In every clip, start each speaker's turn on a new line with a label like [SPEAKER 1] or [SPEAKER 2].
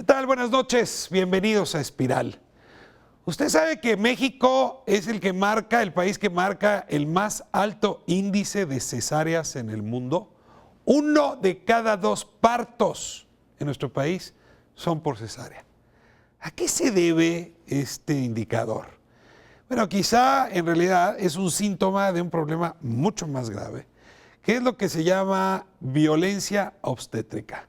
[SPEAKER 1] ¿Qué tal? Buenas noches, bienvenidos a Espiral. Usted sabe que México es el país que marca el más alto índice de cesáreas en el mundo. 1 de cada 2 partos en nuestro país son por cesárea. ¿A qué se debe este indicador? Bueno, quizá en realidad es un síntoma de un problema mucho más grave, que es lo que se llama violencia obstétrica.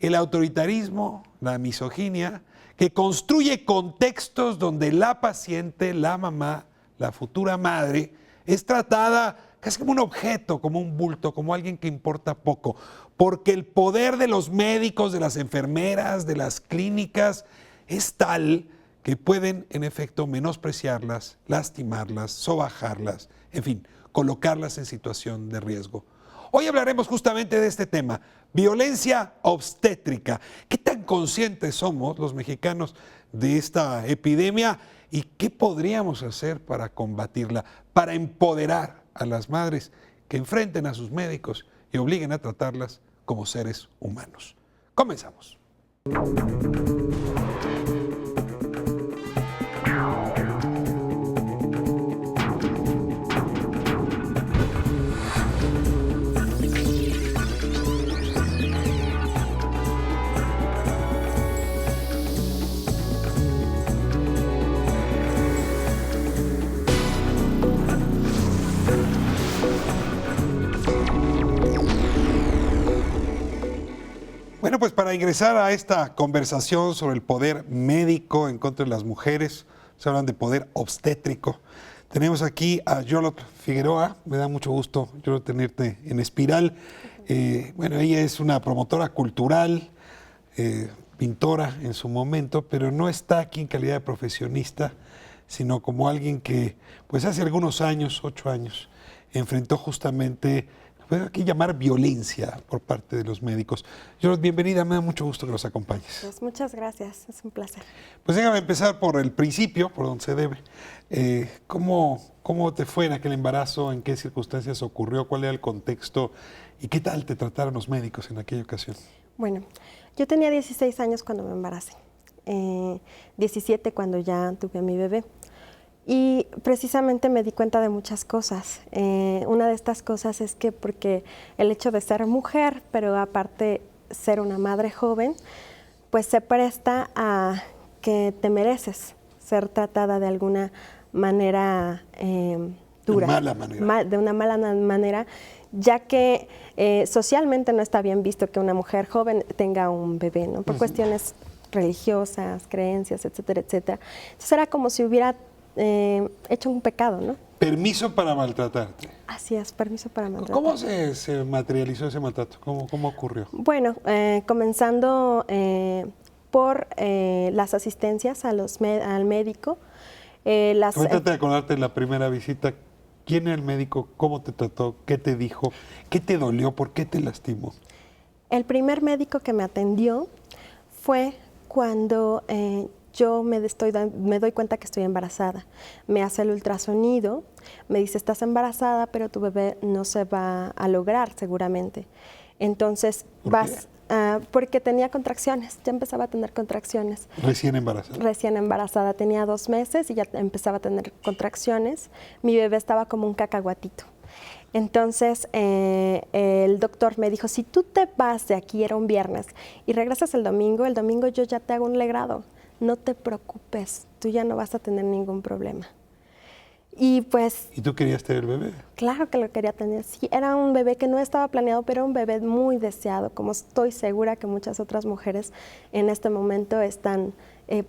[SPEAKER 1] El autoritarismo, la misoginia, que construye contextos donde la paciente, la mamá, la futura madre, es tratada casi como un objeto, como un bulto, como alguien que importa poco, porque el poder de los médicos, de las enfermeras, de las clínicas, es tal que pueden, en efecto, menospreciarlas, lastimarlas, sobajarlas, en fin, colocarlas en situación de riesgo. Hoy hablaremos justamente de este tema, violencia obstétrica. ¿Qué tan conscientes somos los mexicanos de esta epidemia y qué podríamos hacer para combatirla, para empoderar a las madres que enfrenten a sus médicos y obliguen a tratarlas como seres humanos? Comenzamos. Bueno, pues para ingresar a esta conversación sobre el poder médico en contra de las mujeres, se hablan de poder obstétrico. Tenemos aquí a Yolot Figueroa, me da mucho gusto, Yolot, tenerte en Espiral. Bueno, ella es una promotora cultural, pintora en su momento, pero no está aquí en calidad de profesionista, sino como alguien que, pues hace algunos años, 8 años, enfrentó justamente, puedo aquí llamar violencia por parte de los médicos. Yolot, bienvenida, me da mucho gusto que nos acompañes.
[SPEAKER 2] Pues muchas gracias, es un placer.
[SPEAKER 1] Pues déjame empezar por el principio, por donde se debe. ¿Cómo te fue en aquel embarazo? ¿En qué circunstancias ocurrió? ¿Cuál era el contexto? ¿Y qué tal te trataron los médicos en aquella ocasión?
[SPEAKER 2] Bueno, yo tenía 16 años cuando me embaracé, 17 cuando ya tuve a mi bebé. Y precisamente me di cuenta de muchas cosas. Una de estas cosas es que porque el hecho de ser mujer, pero aparte ser una madre joven, pues se presta a que te mereces ser tratada de alguna manera dura.
[SPEAKER 1] De mala manera.
[SPEAKER 2] De una mala manera, ya que socialmente no está bien visto que una mujer joven tenga un bebé, ¿no? Por cuestiones religiosas, creencias, etcétera, etcétera. Entonces era como si hubiera hecho un pecado, ¿no?
[SPEAKER 1] Permiso para maltratarte.
[SPEAKER 2] Así es, permiso para maltratar.
[SPEAKER 1] ¿Cómo se materializó ese maltrato? ¿Cómo ocurrió?
[SPEAKER 2] Bueno, comenzando por las asistencias al médico.
[SPEAKER 1] Trata de acordarte de la primera visita. ¿Quién era el médico? ¿Cómo te trató? ¿Qué te dijo? ¿Qué te dolió? ¿Por qué te lastimó?
[SPEAKER 2] El primer médico que me atendió fue cuando yo me doy cuenta que estoy embarazada. Me hace el ultrasonido, me dice, estás embarazada, pero tu bebé no se va a lograr seguramente. Entonces porque tenía contracciones, ya empezaba a tener contracciones.
[SPEAKER 1] ¿Recién embarazada?
[SPEAKER 2] Recién embarazada, tenía 2 meses y ya empezaba a tener contracciones. Mi bebé estaba como un cacahuatito. Entonces el doctor me dijo, si tú te vas de aquí, era un viernes, y regresas el domingo yo ya te hago un legrado. No te preocupes, tú ya no vas a tener ningún problema. Y pues...
[SPEAKER 1] ¿Y tú querías tener el bebé?
[SPEAKER 2] Claro que lo quería tener, sí. Era un bebé que no estaba planeado, pero un bebé muy deseado, como estoy segura que muchas otras mujeres en este momento están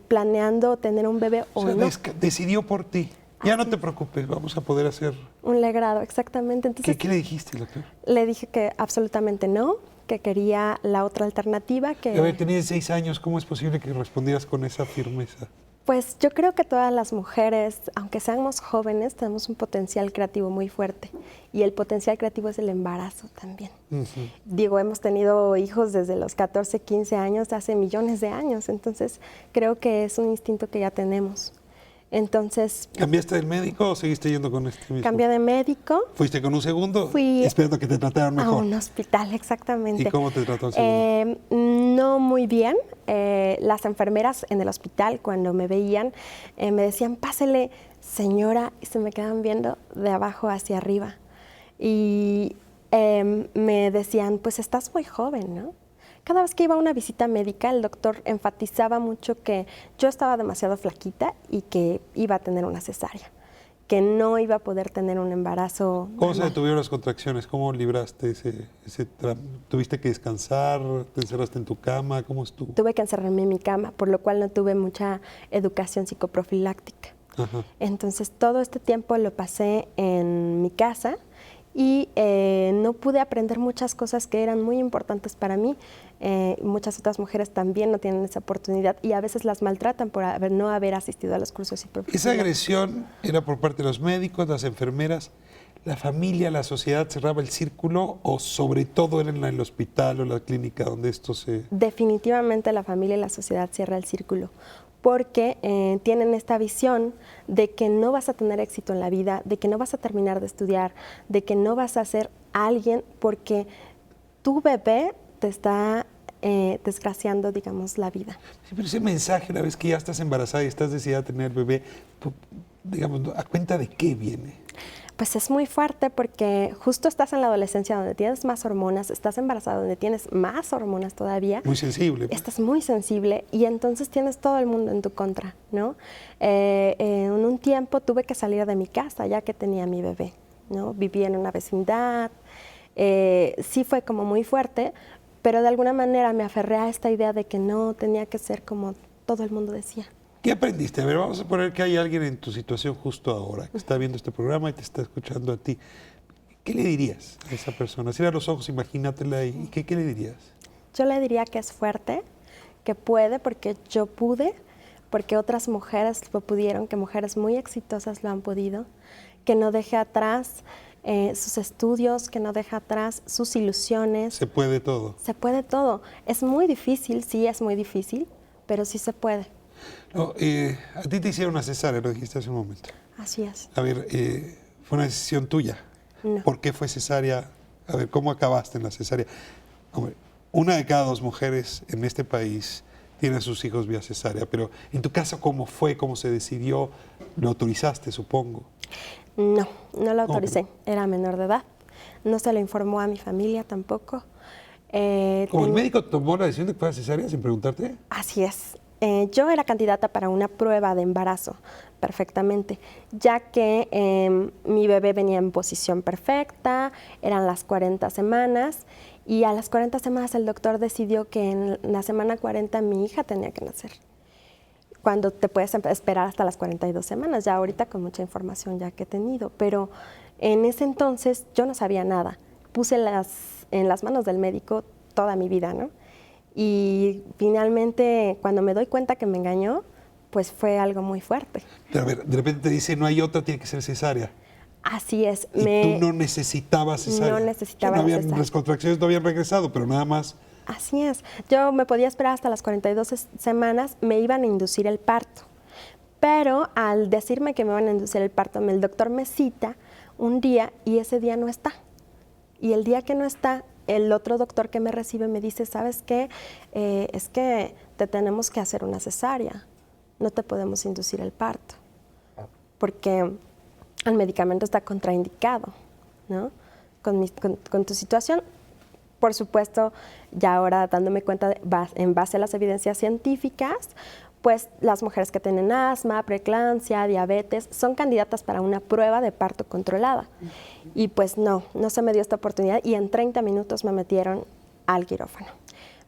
[SPEAKER 2] planeando tener un bebé o no.
[SPEAKER 1] Decidió por ti. Ya no te preocupes, vamos a poder hacer...
[SPEAKER 2] Un legrado, exactamente. Entonces,
[SPEAKER 1] ¿Qué le dijiste, doctor?
[SPEAKER 2] Le dije que absolutamente no, que quería la otra alternativa. Que...
[SPEAKER 1] A ver, tenías 6 años, ¿cómo es posible que respondieras con esa firmeza?
[SPEAKER 2] Pues yo creo que todas las mujeres, aunque seamos jóvenes, tenemos un potencial creativo muy fuerte. Y el potencial creativo es el embarazo también. Digo, hemos tenido hijos desde los 14, 15 años, hace millones de años. Entonces, creo que es un instinto que ya tenemos. Entonces,
[SPEAKER 1] ¿Cambiaste de médico o seguiste yendo con este mismo?
[SPEAKER 2] cambié de médico.
[SPEAKER 1] ¿Fuiste con un segundo?
[SPEAKER 2] Fui
[SPEAKER 1] esperando que te trataran
[SPEAKER 2] a
[SPEAKER 1] mejor.
[SPEAKER 2] un hospital, exactamente.
[SPEAKER 1] ¿Y cómo te trató el segundo?
[SPEAKER 2] No muy bien. Las enfermeras en el hospital, cuando me veían, me decían, pásele, señora, y se me quedaban viendo de abajo hacia arriba. Y me decían, pues estás muy joven, ¿no? Cada vez que iba a una visita médica, el doctor enfatizaba mucho que yo estaba demasiado flaquita y que iba a tener una cesárea, que no iba a poder tener un embarazo
[SPEAKER 1] ¿Cómo se
[SPEAKER 2] normal.
[SPEAKER 1] detuvieron las contracciones? ¿Cómo libraste ese ¿Tuviste que descansar? ¿Te encerraste en tu cama? ¿Cómo estuvo?
[SPEAKER 2] Tuve que encerrarme en mi cama, por lo cual no tuve mucha educación psicoprofiláctica.
[SPEAKER 1] Ajá.
[SPEAKER 2] Entonces, todo este tiempo lo pasé en mi casa y no pude aprender muchas cosas que eran muy importantes para mí. Muchas otras mujeres también no tienen esa oportunidad y a veces las maltratan por no haber asistido a los cursos
[SPEAKER 1] ¿Esa
[SPEAKER 2] psicoprofilácticos.
[SPEAKER 1] agresión era por parte de los médicos, las enfermeras, la familia, la sociedad cerraba el círculo o sobre todo era en el hospital o la clínica donde esto se...
[SPEAKER 2] Definitivamente la familia y la sociedad cierra el círculo porque tienen esta visión de que no vas a tener éxito en la vida, de que no vas a terminar de estudiar, de que no vas a ser alguien porque tu bebé te está desgraciando, digamos, la vida.
[SPEAKER 1] Sí, pero ese mensaje, una vez que ya estás embarazada y estás decidida a tener bebé, digamos, ¿a cuenta de qué viene?
[SPEAKER 2] Pues es muy fuerte porque justo estás en la adolescencia donde tienes más hormonas, estás embarazada donde tienes más hormonas todavía.
[SPEAKER 1] Muy sensible.
[SPEAKER 2] Estás muy sensible y entonces tienes todo el mundo en tu contra, ¿no? En un tiempo tuve que salir de mi casa ya que tenía mi bebé, ¿no? Vivía en una vecindad, sí fue como muy fuerte, pero de alguna manera me aferré a esta idea de que no tenía que ser como todo el mundo decía.
[SPEAKER 1] ¿Qué aprendiste? A ver, vamos a poner que hay alguien en tu situación justo ahora que está viendo este programa y te está escuchando a ti. ¿Qué le dirías a esa persona? Cierra los ojos, imagínatela y ¿qué le dirías?
[SPEAKER 2] Yo le diría que es fuerte, que puede porque yo pude, porque otras mujeres lo pudieron, que mujeres muy exitosas lo han podido, que no deje atrás sus estudios, que no deje atrás sus ilusiones.
[SPEAKER 1] Se puede todo.
[SPEAKER 2] Se puede todo. Es muy difícil, sí es muy difícil, pero sí se puede.
[SPEAKER 1] No, a ti te hicieron una cesárea, lo dijiste hace un momento.
[SPEAKER 2] Así es.
[SPEAKER 1] A ver, fue una decisión tuya.
[SPEAKER 2] No.
[SPEAKER 1] ¿Por qué fue cesárea? A ver, ¿cómo acabaste en la cesárea? Hombre, una de cada dos mujeres en este país tiene a sus hijos vía cesárea, pero en tu caso, ¿cómo fue? ¿Cómo se decidió? ¿Lo autorizaste, supongo?
[SPEAKER 2] No, no lo autoricé. Era menor de edad. No se lo informó a mi familia tampoco.
[SPEAKER 1] ¿Como el médico tomó la decisión de que fuera cesárea sin preguntarte?
[SPEAKER 2] Así es. Yo era candidata para una prueba de embarazo perfectamente, ya que mi bebé venía en posición perfecta, eran las 40 semanas y a las 40 semanas el doctor decidió que en la semana 40 mi hija tenía que nacer. Cuando te puedes esperar hasta las 42 semanas, ya ahorita con mucha información ya que he tenido, pero en ese entonces yo no sabía nada. Puse en las manos del médico toda mi vida, ¿no? Y finalmente, cuando me doy cuenta que me engañó, pues fue algo muy fuerte.
[SPEAKER 1] Pero a ver, de repente te dice, no hay otra, tiene que ser cesárea.
[SPEAKER 2] Así es.
[SPEAKER 1] Y tú no necesitabas cesárea.
[SPEAKER 2] No necesitaba
[SPEAKER 1] no habían,
[SPEAKER 2] cesárea.
[SPEAKER 1] Las contracciones no habían regresado, pero nada más.
[SPEAKER 2] Así es. Yo me podía esperar hasta las 42 semanas, me iban a inducir el parto. Pero al decirme que me iban a inducir el parto, el doctor me cita un día y ese día no está. Y el día que no está, el otro doctor que me recibe me dice, ¿sabes qué? Es que te tenemos que hacer una cesárea, no te podemos inducir el parto, porque el medicamento está contraindicado, ¿no? Con tu situación, por supuesto, ya ahora dándome cuenta, en base a las evidencias científicas, pues las mujeres que tienen asma, preeclampsia, diabetes, son candidatas para una prueba de parto controlada. Y pues no se me dio esta oportunidad y en 30 minutos me metieron al quirófano.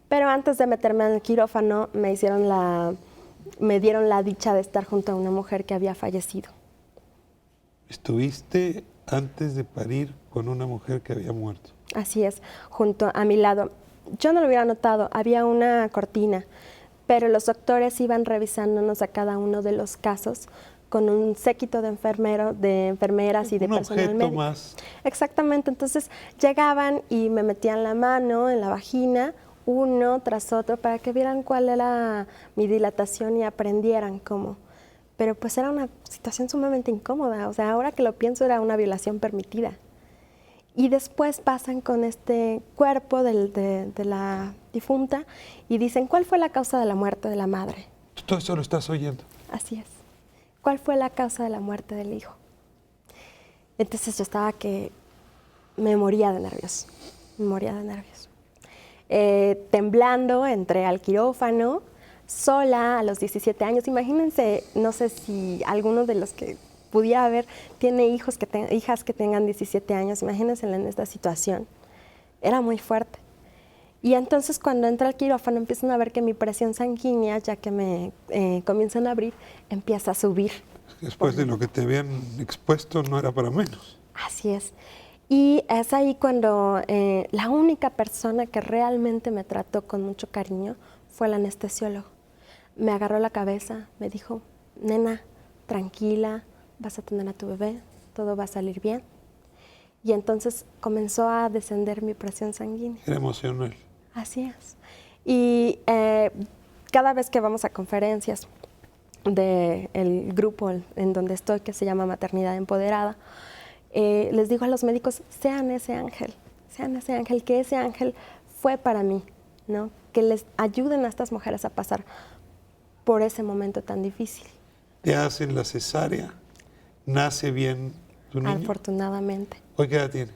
[SPEAKER 2] Pero antes de meterme al quirófano me dieron la dicha de estar junto a una mujer que había fallecido.
[SPEAKER 1] Estuviste antes de parir con una mujer que había muerto.
[SPEAKER 2] Así es, junto a mi lado. Yo no lo hubiera notado, había una cortina, pero los doctores iban revisándonos a cada uno de los casos con un séquito de enfermeras y de personal médico.
[SPEAKER 1] Más.
[SPEAKER 2] Exactamente, entonces llegaban y me metían la mano en la vagina, uno tras otro, para que vieran cuál era mi dilatación y aprendieran cómo pero pues era una situación sumamente incómoda. O sea, ahora que lo pienso, era una violación permitida. Y después pasan con este cuerpo de la difunta y dicen, ¿cuál fue la causa de la muerte de la madre?
[SPEAKER 1] Todo eso lo estás oyendo.
[SPEAKER 2] Así es. ¿Cuál fue la causa de la muerte del hijo? Entonces yo estaba que me moría de nervios, temblando, entré al quirófano, sola a los 17 años. Imagínense, no sé si alguno de los que pudiera haber tiene hijas que tengan 17 años, imagínense en esta situación. Era muy fuerte. Y entonces cuando entra al quirófano empiezan a ver que mi presión sanguínea, ya que me comienzan a abrir, empieza a subir.
[SPEAKER 1] Después de lo que te habían expuesto, no era para menos.
[SPEAKER 2] Así es. Y es ahí cuando la única persona que realmente me trató con mucho cariño fue el anestesiólogo. Me agarró la cabeza, me dijo, nena, tranquila, vas a tener a tu bebé, todo va a salir bien. Y entonces comenzó a descender mi presión sanguínea.
[SPEAKER 1] Era emocional.
[SPEAKER 2] Así es. Y cada vez que vamos a conferencias del grupo en donde estoy, que se llama Maternidad Empoderada, les digo a los médicos, sean ese ángel, que ese ángel fue para mí, ¿no? Que les ayuden a estas mujeres a pasar por ese momento tan difícil.
[SPEAKER 1] Te hacen la cesárea, nace bien tu niño.
[SPEAKER 2] Afortunadamente.
[SPEAKER 1] ¿Hoy qué edad tiene?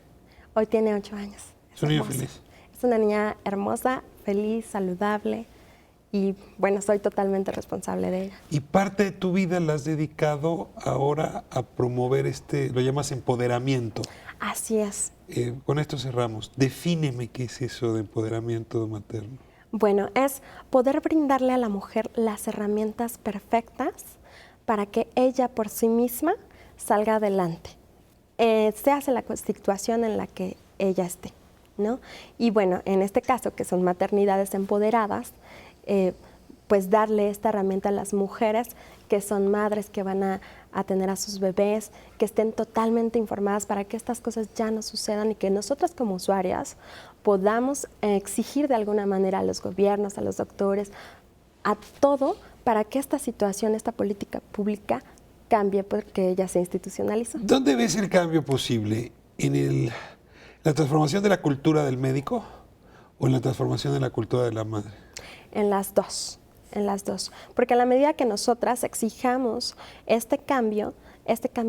[SPEAKER 2] Hoy tiene 8 años.
[SPEAKER 1] ¿Es un niño feliz?
[SPEAKER 2] Es una niña hermosa, feliz, saludable y bueno, soy totalmente responsable de ella.
[SPEAKER 1] Y parte de tu vida la has dedicado ahora a promover lo llamas empoderamiento.
[SPEAKER 2] Así es.
[SPEAKER 1] Con esto cerramos. Defíneme qué es eso de empoderamiento materno.
[SPEAKER 2] Bueno, es poder brindarle a la mujer las herramientas perfectas para que ella por sí misma salga adelante. Se hace la situación en la que ella esté, ¿no? Y bueno, en este caso, que son maternidades empoderadas, pues darle esta herramienta a las mujeres que son madres que van a tener a sus bebés, que estén totalmente informadas para que estas cosas ya no sucedan y que nosotras como usuarias podamos exigir de alguna manera a los gobiernos, a los doctores, a todo para que esta situación, esta política pública cambie porque ya se institucionalizó.
[SPEAKER 1] ¿Dónde ves el cambio posible? ¿En la transformación de la cultura del médico o en la transformación de la cultura de la madre?
[SPEAKER 2] En las dos, porque a la medida que nosotras exijamos este cambio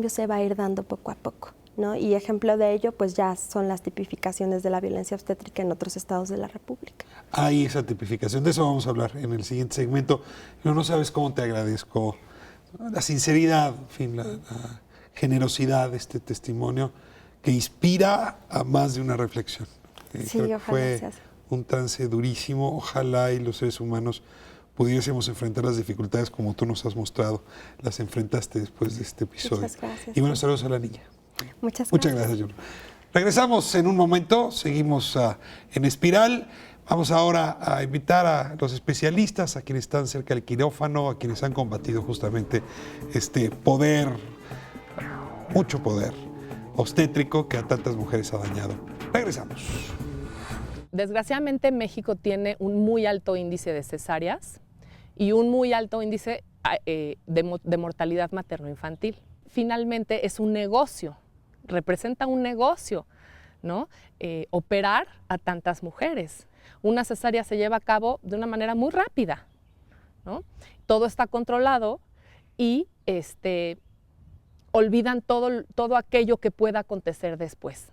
[SPEAKER 2] se va a ir dando poco a poco, ¿no? Y ejemplo de ello, pues ya son las tipificaciones de la violencia obstétrica en otros estados de la República.
[SPEAKER 1] Hay esa tipificación, de eso vamos a hablar en el siguiente segmento. Pero no sabes cómo te agradezco la sinceridad, en fin, la generosidad de este testimonio que inspira a más de una reflexión.
[SPEAKER 2] Sí,
[SPEAKER 1] creo que
[SPEAKER 2] ojalá
[SPEAKER 1] fue
[SPEAKER 2] sea así.
[SPEAKER 1] Un trance durísimo. Ojalá y los seres humanos pudiésemos enfrentar las dificultades como tú nos has mostrado. Las enfrentaste después de este episodio.
[SPEAKER 2] Muchas gracias.
[SPEAKER 1] Y bueno, saludos a la niña.
[SPEAKER 2] Muchas
[SPEAKER 1] gracias, Juno. Regresamos en un momento, seguimos en Espiral. Vamos ahora a invitar a los especialistas, a quienes están cerca del quirófano, a quienes han combatido justamente este poder, mucho poder obstétrico que a tantas mujeres ha dañado. Regresamos.
[SPEAKER 3] Desgraciadamente México tiene un muy alto índice de cesáreas y un muy alto índice de mortalidad materno-infantil. Finalmente es un negocio, representa un negocio, ¿no? Operar a tantas mujeres. Una cesárea se lleva a cabo de una manera muy rápida, ¿no? Todo está controlado y olvidan todo aquello que pueda acontecer después.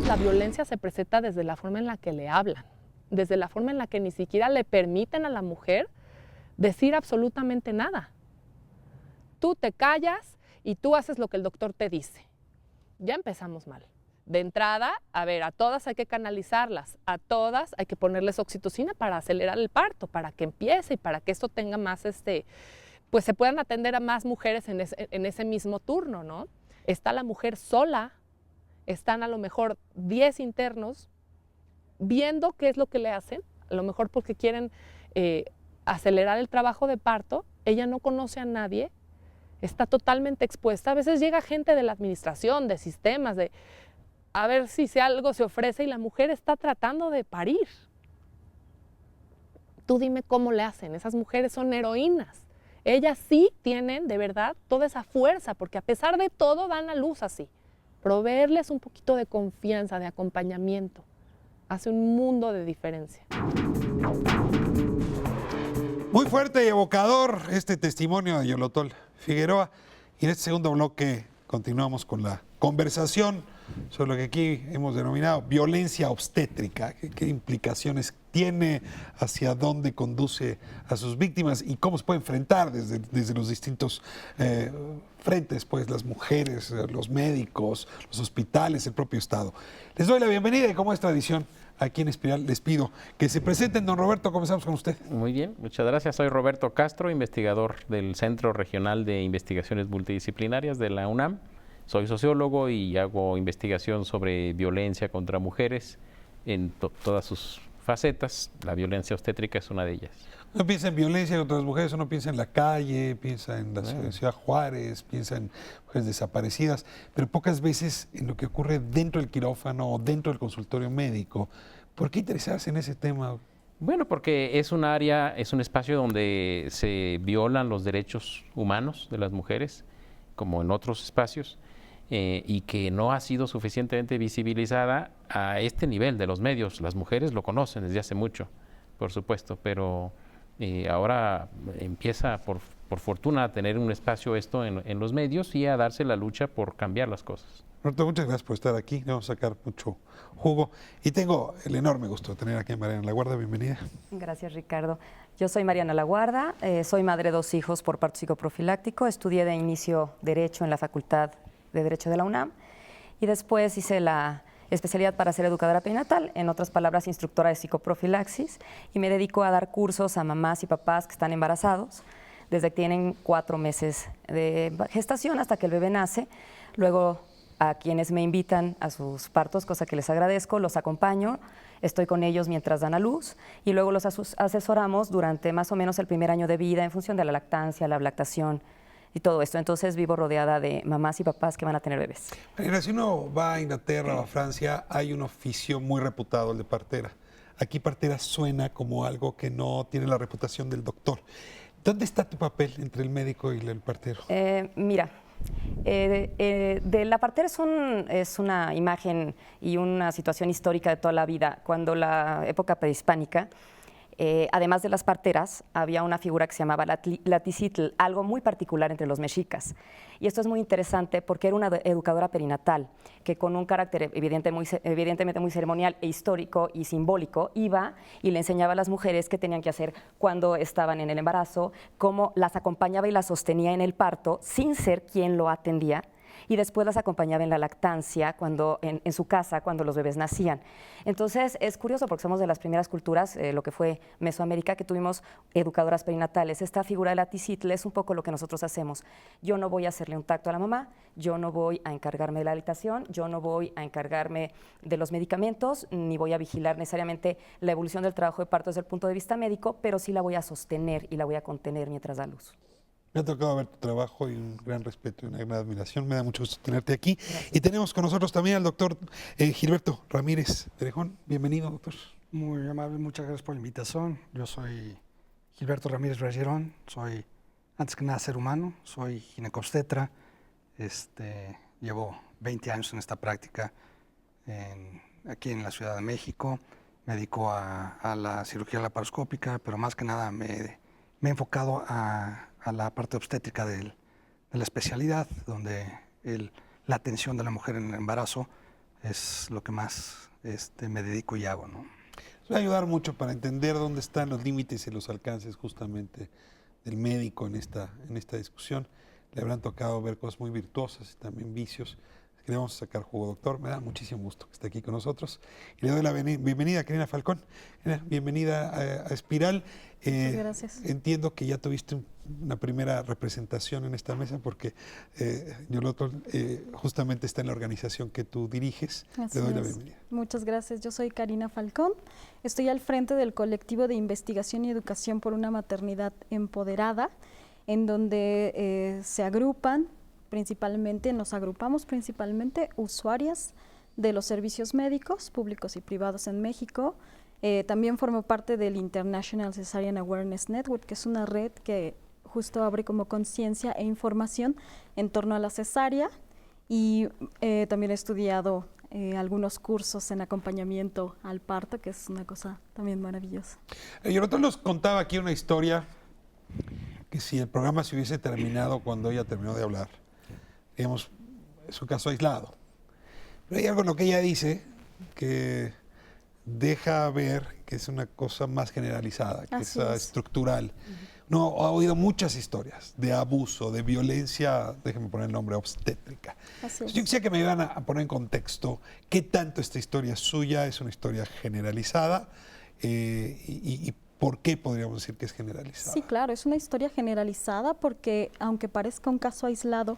[SPEAKER 3] La violencia se presenta desde la forma en la que le hablan, desde la forma en la que ni siquiera le permiten a la mujer decir absolutamente nada. Tú te callas y tú haces lo que el doctor te dice. Ya empezamos mal. De entrada, a todas hay que canalizarlas, a todas hay que ponerles oxitocina para acelerar el parto, para que empiece y para que esto tenga más, pues se puedan atender a más mujeres en ese mismo turno, ¿no? Está la mujer sola, están a lo mejor 10 internos viendo qué es lo que le hacen, a lo mejor porque quieren acelerar el trabajo de parto, ella no conoce a nadie, está totalmente expuesta. A veces llega gente de la administración, de sistemas, de a ver si algo se ofrece y la mujer está tratando de parir. Tú dime cómo le hacen, esas mujeres son heroínas. Ellas sí tienen de verdad toda esa fuerza, porque a pesar de todo dan a luz así. Proveerles un poquito de confianza, de acompañamiento, hace un mundo de diferencia.
[SPEAKER 1] Muy fuerte y evocador este testimonio de Yolotol Figueroa. Y en este segundo bloque continuamos con la conversación sobre lo que aquí hemos denominado violencia obstétrica. ¿Qué implicaciones tiene? ¿Hacia dónde conduce a sus víctimas? ¿Y cómo se puede enfrentar desde los distintos frentes? Pues las mujeres, los médicos, los hospitales, el propio Estado. Les doy la bienvenida y como es tradición, aquí en Espiral les pido que se presenten. Don Roberto, comenzamos con usted.
[SPEAKER 4] Muy bien, muchas gracias. Soy Roberto Castro, investigador del Centro Regional de Investigaciones Multidisciplinarias de la UNAM. Soy sociólogo y hago investigación sobre violencia contra mujeres en todas sus facetas. La violencia obstétrica es una de ellas.
[SPEAKER 1] Uno piensa en violencia contra las mujeres, uno piensa en la calle, piensa en la Ciudad Juárez, piensa en mujeres desaparecidas, pero pocas veces en lo que ocurre dentro del quirófano o dentro del consultorio médico. ¿Por qué interesarse en ese tema?
[SPEAKER 4] Bueno, porque es un área, es un espacio donde se violan los derechos humanos de las mujeres, como en otros espacios, y que no ha sido suficientemente visibilizada a este nivel de los medios. Las mujeres lo conocen desde hace mucho, por supuesto, pero ahora empieza, por fortuna, a tener un espacio esto en los medios y a darse la lucha por cambiar las cosas.
[SPEAKER 1] Roberto, muchas gracias por estar aquí. Le vamos a sacar mucho jugo. Y tengo el enorme gusto de tener aquí a Mariana Laguarda. Bienvenida.
[SPEAKER 5] Gracias, Ricardo. Yo soy Mariana Laguarda, soy madre de 2 hijos por parto psicoprofiláctico. Estudié de inicio Derecho en la Facultad de Derecho de la UNAM y después hice la especialidad para ser educadora perinatal, en otras palabras, instructora de psicoprofilaxis, y me dedico a dar cursos a mamás y papás que están embarazados, desde que tienen 4 meses de gestación hasta que el bebé nace. Luego, a quienes me invitan a sus partos, cosa que les agradezco, los acompaño, estoy con ellos mientras dan a luz y luego los asesoramos durante más o menos el primer año de vida en función de la lactancia, la lactación y todo esto. Entonces vivo rodeada de mamás y papás que van a tener bebés.
[SPEAKER 1] Mariana, si uno va a Inglaterra o a Francia, hay un oficio muy reputado, el de partera. Aquí partera suena como algo que no tiene la reputación del doctor. ¿Dónde está tu papel entre el médico y el partero?
[SPEAKER 5] Mira, de la partera es una imagen y una situación histórica de toda la vida. Cuando la época prehispánica, además de las parteras, había una figura que se llamaba la tizitl, algo muy particular entre los mexicas. Y esto es muy interesante porque era una educadora perinatal que con un carácter evidentemente muy ceremonial e histórico y simbólico iba y le enseñaba a las mujeres qué tenían que hacer cuando estaban en el embarazo, cómo las acompañaba y las sostenía en el parto sin ser quien lo atendía. Y después las acompañaba en la lactancia, en su casa, cuando los bebés nacían. Entonces, es curioso porque somos de las primeras culturas, lo que fue Mesoamérica, que tuvimos educadoras perinatales. Esta figura de la tizitl es un poco lo que nosotros hacemos. Yo no voy a hacerle un tacto a la mamá, yo no voy a encargarme de la lactación, yo no voy a encargarme de los medicamentos, ni voy a vigilar necesariamente la evolución del trabajo de parto desde el punto de vista médico, pero sí la voy a sostener y la voy a contener mientras da luz.
[SPEAKER 1] Me ha tocado ver tu trabajo y un gran respeto y una gran admiración. Me da mucho gusto tenerte aquí. Gracias. Y tenemos con nosotros también al doctor Gilberto Ramírez Berejón. Bienvenido, doctor.
[SPEAKER 6] Muy amable, muchas gracias por la invitación. Yo soy Gilberto Ramírez Berejón, soy, antes que nada, ser humano, soy ginecobstetra. Llevo 20 años en esta práctica aquí en la Ciudad de México. Me dedico a la cirugía laparoscópica, pero más que nada me he enfocado a la parte obstétrica de la especialidad, donde la atención de la mujer en el embarazo es lo que más me dedico y hago, ¿no?
[SPEAKER 1] Eso va a ayudar mucho para entender dónde están los límites y los alcances justamente del médico en esta discusión. Le habrán tocado ver cosas muy virtuosas y también vicios. y le vamos a sacar jugo, doctor. Me da muchísimo gusto que esté aquí con nosotros. Y le doy la bienvenida a Karina Falcón. Bienvenida a Espiral.
[SPEAKER 7] Muchas gracias.
[SPEAKER 1] Entiendo que ya tuviste una primera representación en esta mesa porque Yolotl justamente está en la organización que tú diriges.
[SPEAKER 7] Así
[SPEAKER 1] Le doy la
[SPEAKER 7] es.
[SPEAKER 1] bienvenida.
[SPEAKER 7] Muchas gracias. Yo soy Karina Falcón. Estoy al frente del colectivo de investigación y educación por una maternidad empoderada, en donde se agrupan principalmente, nos agrupamos principalmente usuarias de los servicios médicos públicos y privados en México. También formo parte del International Cesarean Awareness Network, que es una red que justo abre como conciencia e información en torno a la cesárea, y también he estudiado algunos cursos en acompañamiento al parto, que es una cosa también maravillosa.
[SPEAKER 1] Yolotl nos contaba aquí una historia que si el programa se hubiese terminado cuando ella terminó de hablar, digamos, es un caso aislado. Pero hay algo en lo que ella dice que deja ver que es una cosa más generalizada, que
[SPEAKER 7] Así
[SPEAKER 1] es
[SPEAKER 7] es.
[SPEAKER 1] estructural. No, ha oído muchas historias de abuso, de violencia, déjeme poner el nombre, obstétrica.
[SPEAKER 7] Así es.
[SPEAKER 1] Yo quisiera que me iban a poner en contexto qué tanto esta historia suya es una historia generalizada y por qué podríamos decir que es generalizada.
[SPEAKER 7] Sí, claro, es una historia generalizada porque aunque parezca un caso aislado,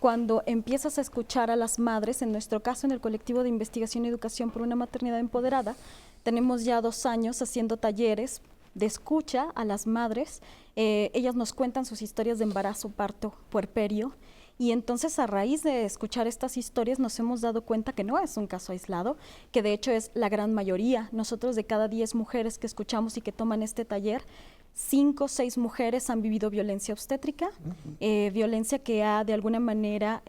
[SPEAKER 7] cuando empiezas a escuchar a las madres, en nuestro caso en el colectivo de investigación y educación por una maternidad empoderada, tenemos ya 2 años haciendo talleres de escucha a las madres. Ellas nos cuentan sus historias de embarazo, parto, puerperio, y entonces a raíz de escuchar estas historias nos hemos dado cuenta que no es un caso aislado, que de hecho es la gran mayoría. Nosotros de cada 10 mujeres que escuchamos y que toman este taller, 5 o 6 mujeres han vivido violencia obstétrica, violencia que ha de alguna manera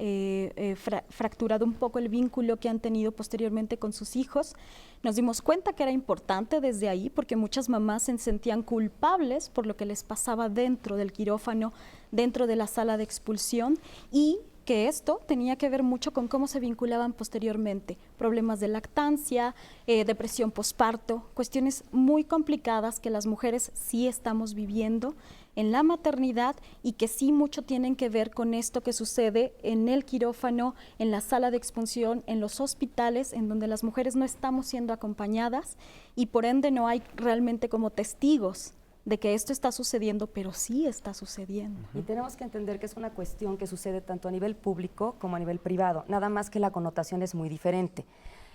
[SPEAKER 7] fracturado un poco el vínculo que han tenido posteriormente con sus hijos. Nos dimos cuenta que era importante desde ahí porque muchas mamás se sentían culpables por lo que les pasaba dentro del quirófano, dentro de la sala de expulsión, y que esto tenía que ver mucho con cómo se vinculaban posteriormente, problemas de lactancia, depresión posparto, cuestiones muy complicadas que las mujeres sí estamos viviendo en la maternidad y que sí mucho tienen que ver con esto que sucede en el quirófano, en la sala de expulsión, en los hospitales, en donde las mujeres no estamos siendo acompañadas y por ende no hay realmente como testigos de que esto está sucediendo, pero sí está sucediendo.
[SPEAKER 5] Y tenemos que entender que es una cuestión que sucede tanto a nivel público como a nivel privado, nada más que la connotación es muy diferente.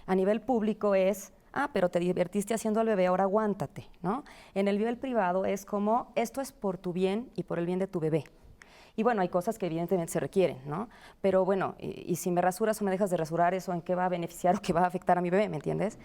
[SPEAKER 5] A nivel público es, pero te divertiste haciendo al bebé, ahora aguántate, ¿no? En el nivel privado es como, esto es por tu bien y por el bien de tu bebé. Y bueno, hay cosas que evidentemente se requieren, ¿no? Pero bueno, y si me rasuras o me dejas de rasurar, ¿eso en qué va a beneficiar o qué va a afectar a mi bebé, me entiendes?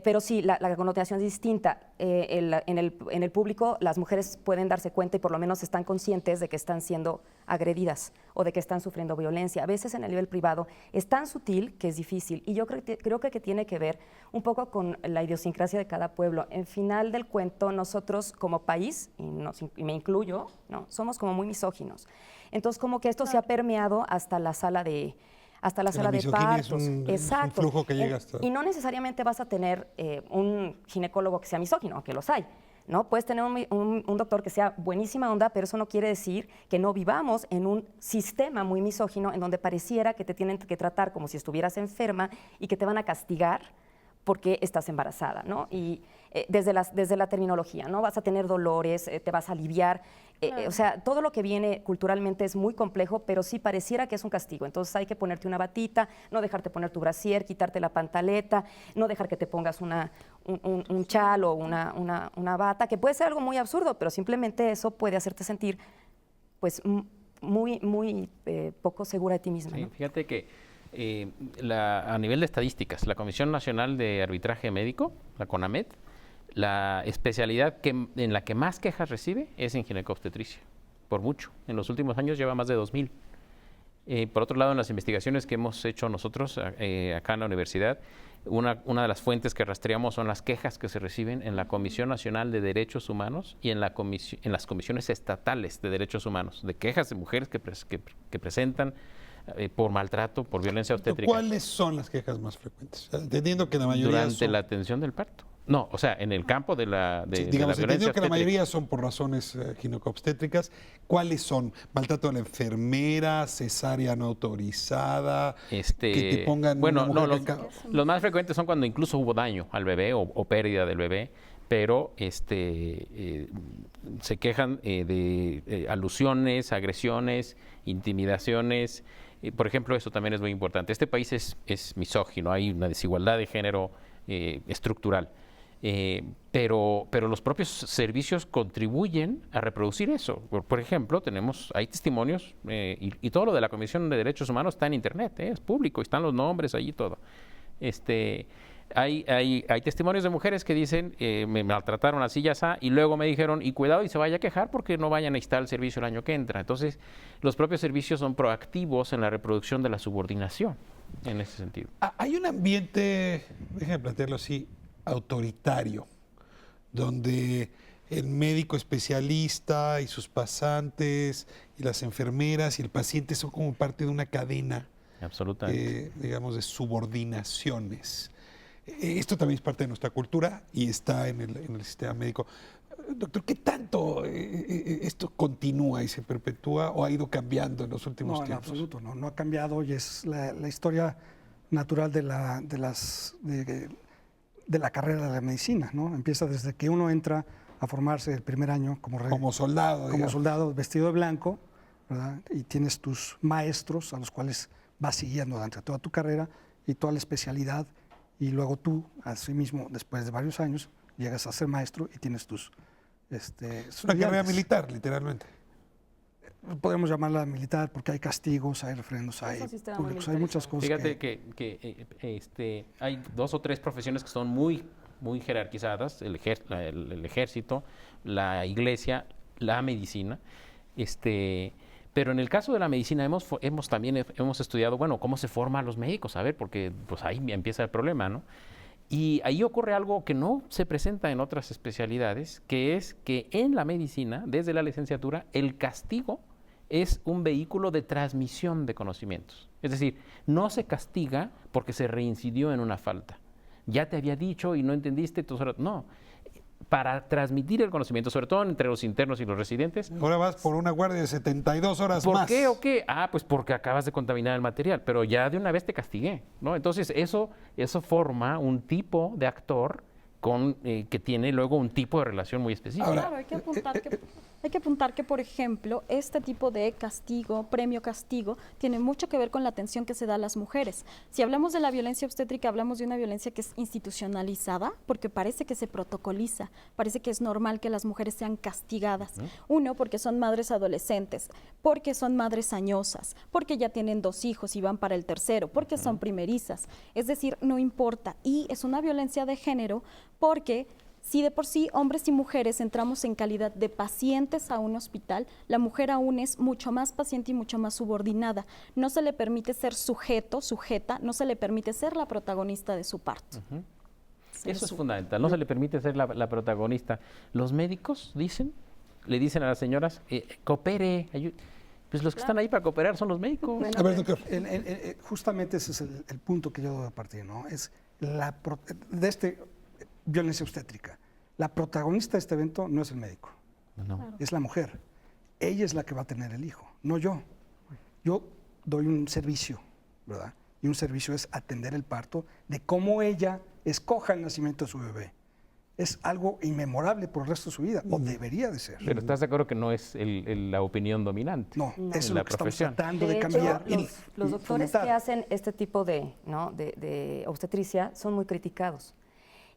[SPEAKER 5] Pero sí, la connotación es distinta. En el público las mujeres pueden darse cuenta y por lo menos están conscientes de que están siendo agredidas o de que están sufriendo violencia. A veces en el nivel privado es tan sutil que es difícil y yo creo que tiene que ver un poco con la idiosincrasia de cada pueblo. En final del cuento, nosotros como país, y me incluyo, ¿no? Somos como muy misóginos. Entonces como que esto se ha permeado hasta la sala de partos.
[SPEAKER 1] Es un flujo que llega hasta...
[SPEAKER 5] Y no necesariamente vas a tener un ginecólogo que sea misógino, aunque los hay, ¿no? Puedes tener un doctor que sea buenísima onda, pero eso no quiere decir que no vivamos en un sistema muy misógino en donde pareciera que te tienen que tratar como si estuvieras enferma y que te van a castigar porque estás embarazada, ¿no? Y desde la terminología, ¿no? Vas a tener dolores, te vas a aliviar. O sea, todo lo que viene culturalmente es muy complejo, pero sí pareciera que es un castigo. Entonces hay que ponerte una batita, no dejarte poner tu brasier, quitarte la pantaleta, no dejar que te pongas un chal o una bata, que puede ser algo muy absurdo, pero simplemente eso puede hacerte sentir pues muy poco segura de ti misma,
[SPEAKER 4] Sí,
[SPEAKER 5] ¿no?
[SPEAKER 4] fíjate que a nivel de estadísticas, la Comisión Nacional de Arbitraje Médico, la CONAMED, la especialidad en la que más quejas recibe es en ginecobstetricia, por mucho. En los últimos años lleva más de 2,000. Por otro lado, en las investigaciones que hemos hecho nosotros acá en la universidad, una de las fuentes que rastreamos son las quejas que se reciben en la Comisión Nacional de Derechos Humanos y en las comisiones estatales de derechos humanos, de quejas de mujeres que presentan por maltrato, por violencia obstétrica.
[SPEAKER 1] ¿Cuáles son las quejas más frecuentes? Entendiendo que la mayoría
[SPEAKER 4] Durante
[SPEAKER 1] son...
[SPEAKER 4] la atención del parto. No, o sea, en el campo de la,
[SPEAKER 1] Sí,
[SPEAKER 4] de
[SPEAKER 1] digamos,
[SPEAKER 4] la violencia
[SPEAKER 1] entendido que la
[SPEAKER 4] obstétrica.
[SPEAKER 1] mayoría son por razones ginecobstétricas. ¿Cuáles son? Maltrato a la enfermera, cesárea no autorizada, que te pongan
[SPEAKER 4] bueno,
[SPEAKER 1] una
[SPEAKER 4] no,
[SPEAKER 1] mujer
[SPEAKER 4] los más frecuentes son cuando incluso hubo daño al bebé o pérdida del bebé, pero se quejan de alusiones, agresiones, intimidaciones. Por ejemplo, eso también es muy importante. Este país es misógino, hay una desigualdad de género estructural. Pero los propios servicios contribuyen a reproducir eso. Por ejemplo, hay testimonios y todo lo de la Comisión de Derechos Humanos está en Internet, es público, están los nombres allí todo. Hay testimonios de mujeres que dicen, me maltrataron así y así, y luego me dijeron, y cuidado y se vaya a quejar porque no vayan a necesitar el servicio el año que entra. Entonces, los propios servicios son proactivos en la reproducción de la subordinación, en ese sentido.
[SPEAKER 1] Hay un ambiente, déjame plantearlo así, autoritario, donde el médico especialista y sus pasantes y las enfermeras y el paciente son como parte de una cadena,
[SPEAKER 4] Absolutamente.
[SPEAKER 1] digamos, de subordinaciones. Esto también es parte de nuestra cultura y está en el sistema médico. Doctor, ¿qué tanto esto continúa y se perpetúa o ha ido cambiando en los últimos
[SPEAKER 6] No, en
[SPEAKER 1] tiempos?
[SPEAKER 6] absoluto, no ha cambiado y es la historia natural de la carrera de la medicina, ¿no? Empieza desde que uno entra a formarse el primer año
[SPEAKER 1] Como soldado. digamos.
[SPEAKER 6] soldado vestido de blanco, ¿verdad? Y tienes tus maestros a los cuales vas siguiendo durante toda tu carrera y toda la especialidad, y luego tú, asimismo, después de varios años, llegas a ser maestro y tienes tus
[SPEAKER 1] Es una carrera
[SPEAKER 6] estudiantes.
[SPEAKER 1] militar, literalmente.
[SPEAKER 6] Podemos llamarla militar porque hay castigos, hay refrendos, hay
[SPEAKER 5] un sistema muy
[SPEAKER 6] públicos, hay muchas cosas.
[SPEAKER 4] Fíjate que hay 2 o 3 profesiones que son muy jerarquizadas, el ejército, la iglesia, la medicina, pero en el caso de la medicina hemos estudiado, bueno, cómo se forman los médicos, a ver, porque pues ahí empieza el problema, ¿no? Y ahí ocurre algo que no se presenta en otras especialidades, que es que en la medicina, desde la licenciatura, el castigo es un vehículo de transmisión de conocimientos. Es decir, no se castiga porque se reincidió en una falta. Ya te había dicho y no entendiste, no. Para transmitir el conocimiento, sobre todo entre los internos y los residentes.
[SPEAKER 1] Ahora vas por una guardia de 72 horas
[SPEAKER 4] ¿Por
[SPEAKER 1] más.
[SPEAKER 4] qué o qué? Pues porque acabas de contaminar el material, pero ya de una vez te castigué, ¿no? Entonces eso forma un tipo de actor que tiene luego un tipo de relación muy específica.
[SPEAKER 1] Ahora,
[SPEAKER 7] Claro, hay que apuntar que, por ejemplo, este tipo de castigo, premio castigo, tiene mucho que ver con la atención que se da a las mujeres. Si hablamos de la violencia obstétrica, hablamos de una violencia que es institucionalizada, porque parece que se protocoliza, parece que es normal que las mujeres sean castigadas. Uno, porque son madres adolescentes, porque son madres añosas, porque ya tienen 2 hijos y van para el tercero, porque son primerizas. Es decir, no importa. Y es una violencia de género porque si de por sí hombres y mujeres entramos en calidad de pacientes a un hospital, la mujer aún es mucho más paciente y mucho más subordinada. No se le permite ser sujeto, sujeta, no se le permite ser la protagonista de su parto.
[SPEAKER 4] Eso es fundamental, no se le permite ser la protagonista. Los médicos le dicen a las señoras, coopere, pues los que están ahí para cooperar son los médicos.
[SPEAKER 1] A ver, doctor.
[SPEAKER 6] Justamente ese es el punto que yo debo partir, ¿no? Es violencia obstétrica. La protagonista de este evento no es el médico, es la mujer. Ella es la que va a tener el hijo, no yo. Yo doy un servicio, ¿verdad? Y un servicio es atender el parto de cómo ella escoja el nacimiento de su bebé. Es algo inmemorable por el resto de su vida, o debería de ser.
[SPEAKER 4] Pero ¿estás de acuerdo que no es la opinión dominante?
[SPEAKER 6] No, eso es
[SPEAKER 4] la
[SPEAKER 6] lo que estamos
[SPEAKER 4] profesión.
[SPEAKER 6] tratando de
[SPEAKER 5] hecho,
[SPEAKER 6] cambiar.
[SPEAKER 5] Los
[SPEAKER 6] y
[SPEAKER 5] doctores
[SPEAKER 6] fomentar.
[SPEAKER 5] que hacen este tipo de obstetricia son muy criticados.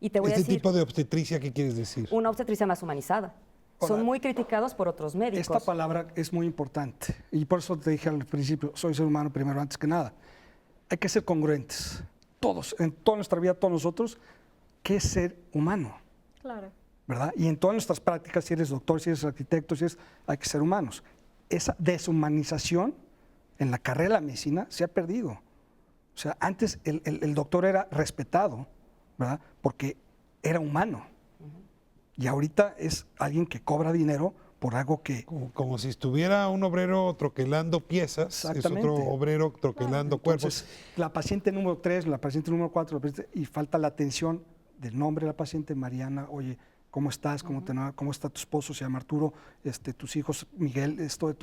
[SPEAKER 5] Y te voy a
[SPEAKER 1] Este
[SPEAKER 5] decir,
[SPEAKER 1] tipo de obstetricia, ¿qué quieres decir?
[SPEAKER 5] una obstetricia más humanizada. Son
[SPEAKER 6] Hola.
[SPEAKER 5] muy criticados por otros médicos.
[SPEAKER 6] Esta palabra es muy importante y por eso te dije al principio, soy ser humano primero antes que nada. Hay que ser congruentes, todos, en toda nuestra vida, todos nosotros, ¿qué es ser humano?
[SPEAKER 7] Claro.
[SPEAKER 6] ¿Verdad? Y en todas nuestras prácticas, si eres doctor, si eres arquitecto, hay que ser humanos. Esa deshumanización en la carrera de la medicina se ha perdido. O sea, antes el doctor era respetado, ¿verdad? Porque era humano. Y ahorita es alguien que cobra dinero por algo que...
[SPEAKER 1] Como si estuviera un obrero troquelando piezas, es
[SPEAKER 6] Exactamente.
[SPEAKER 1] otro obrero troquelando cuerpos.
[SPEAKER 6] Entonces, la paciente número 3, la paciente número 4, y falta la atención del nombre de la paciente, Mariana, oye, ¿cómo estás? ¿Cómo está tu esposo? Se llama Arturo, tus hijos, Miguel, esto,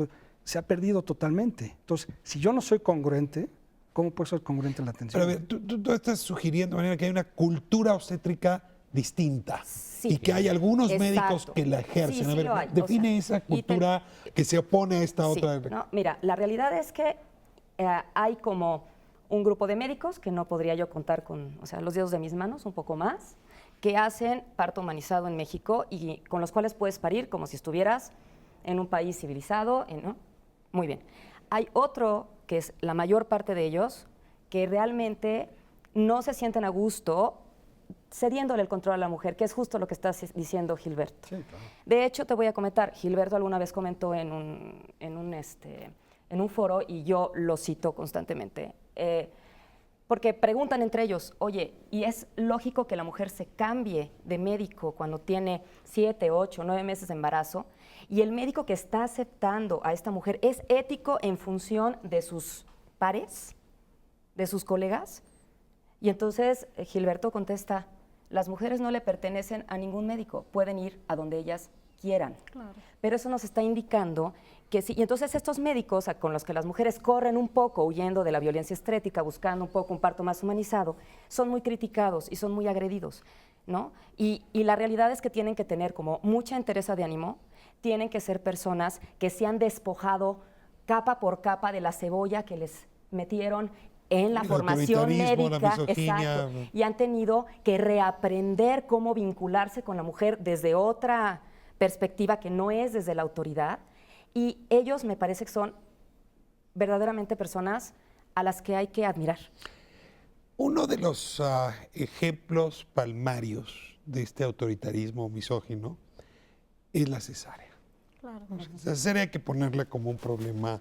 [SPEAKER 6] se ha perdido totalmente. Entonces, si yo no soy congruente, ¿cómo puedo ser congruente en la atención?
[SPEAKER 1] Pero a ver, tú estás sugiriendo de manera que hay una cultura obstétrica distinta
[SPEAKER 5] Sí.
[SPEAKER 1] y que hay algunos
[SPEAKER 5] Exacto.
[SPEAKER 1] médicos que la ejercen.
[SPEAKER 5] Sí,
[SPEAKER 1] A
[SPEAKER 5] sí
[SPEAKER 1] ver,
[SPEAKER 5] lo hay.
[SPEAKER 1] define esa cultura que se opone a esta
[SPEAKER 5] Sí,
[SPEAKER 1] otra.
[SPEAKER 5] no, mira, la realidad es que hay como un grupo de médicos, que no podría yo contar con, o sea, los dedos de mis manos, un poco más, que hacen parto humanizado en México y con los cuales puedes parir como si estuvieras en un país civilizado, ¿no? Muy bien. Hay otro, que es la mayor parte de ellos, que realmente no se sienten a gusto cediéndole el control a la mujer, que es justo lo que está diciendo Gilberto.
[SPEAKER 6] Sí, claro.
[SPEAKER 5] De hecho, te voy a comentar, Gilberto alguna vez comentó en un foro, y yo lo cito constantemente, porque preguntan entre ellos, oye, ¿y es lógico que la mujer se cambie de médico cuando tiene 7, 8, 9 meses de embarazo? Y el médico que está aceptando a esta mujer, ¿es ético en función de sus pares, de sus colegas? Y entonces Gilberto contesta, las mujeres no le pertenecen a ningún médico, pueden ir a donde ellas quieran.
[SPEAKER 7] Claro.
[SPEAKER 5] Pero eso nos está indicando que sí. Y entonces estos médicos con los que las mujeres corren un poco huyendo de la violencia estética, buscando un poco un parto más humanizado, son muy criticados y son muy agredidos, ¿no? Y la realidad es que tienen que tener como mucha entereza de ánimo, tienen que ser personas que se han despojado capa por capa de la cebolla que les metieron en la
[SPEAKER 1] El
[SPEAKER 5] formación
[SPEAKER 1] autoritarismo, la
[SPEAKER 5] médica,
[SPEAKER 1] misoginia.
[SPEAKER 5] exacto, y han tenido que reaprender cómo vincularse con la mujer desde otra perspectiva que no es desde la autoridad, y ellos me parece que son verdaderamente personas a las que hay que admirar.
[SPEAKER 1] Uno de los ejemplos palmarios de este autoritarismo misógino es la cesárea.
[SPEAKER 7] Claro.
[SPEAKER 1] La cesárea hay que ponerla como un problema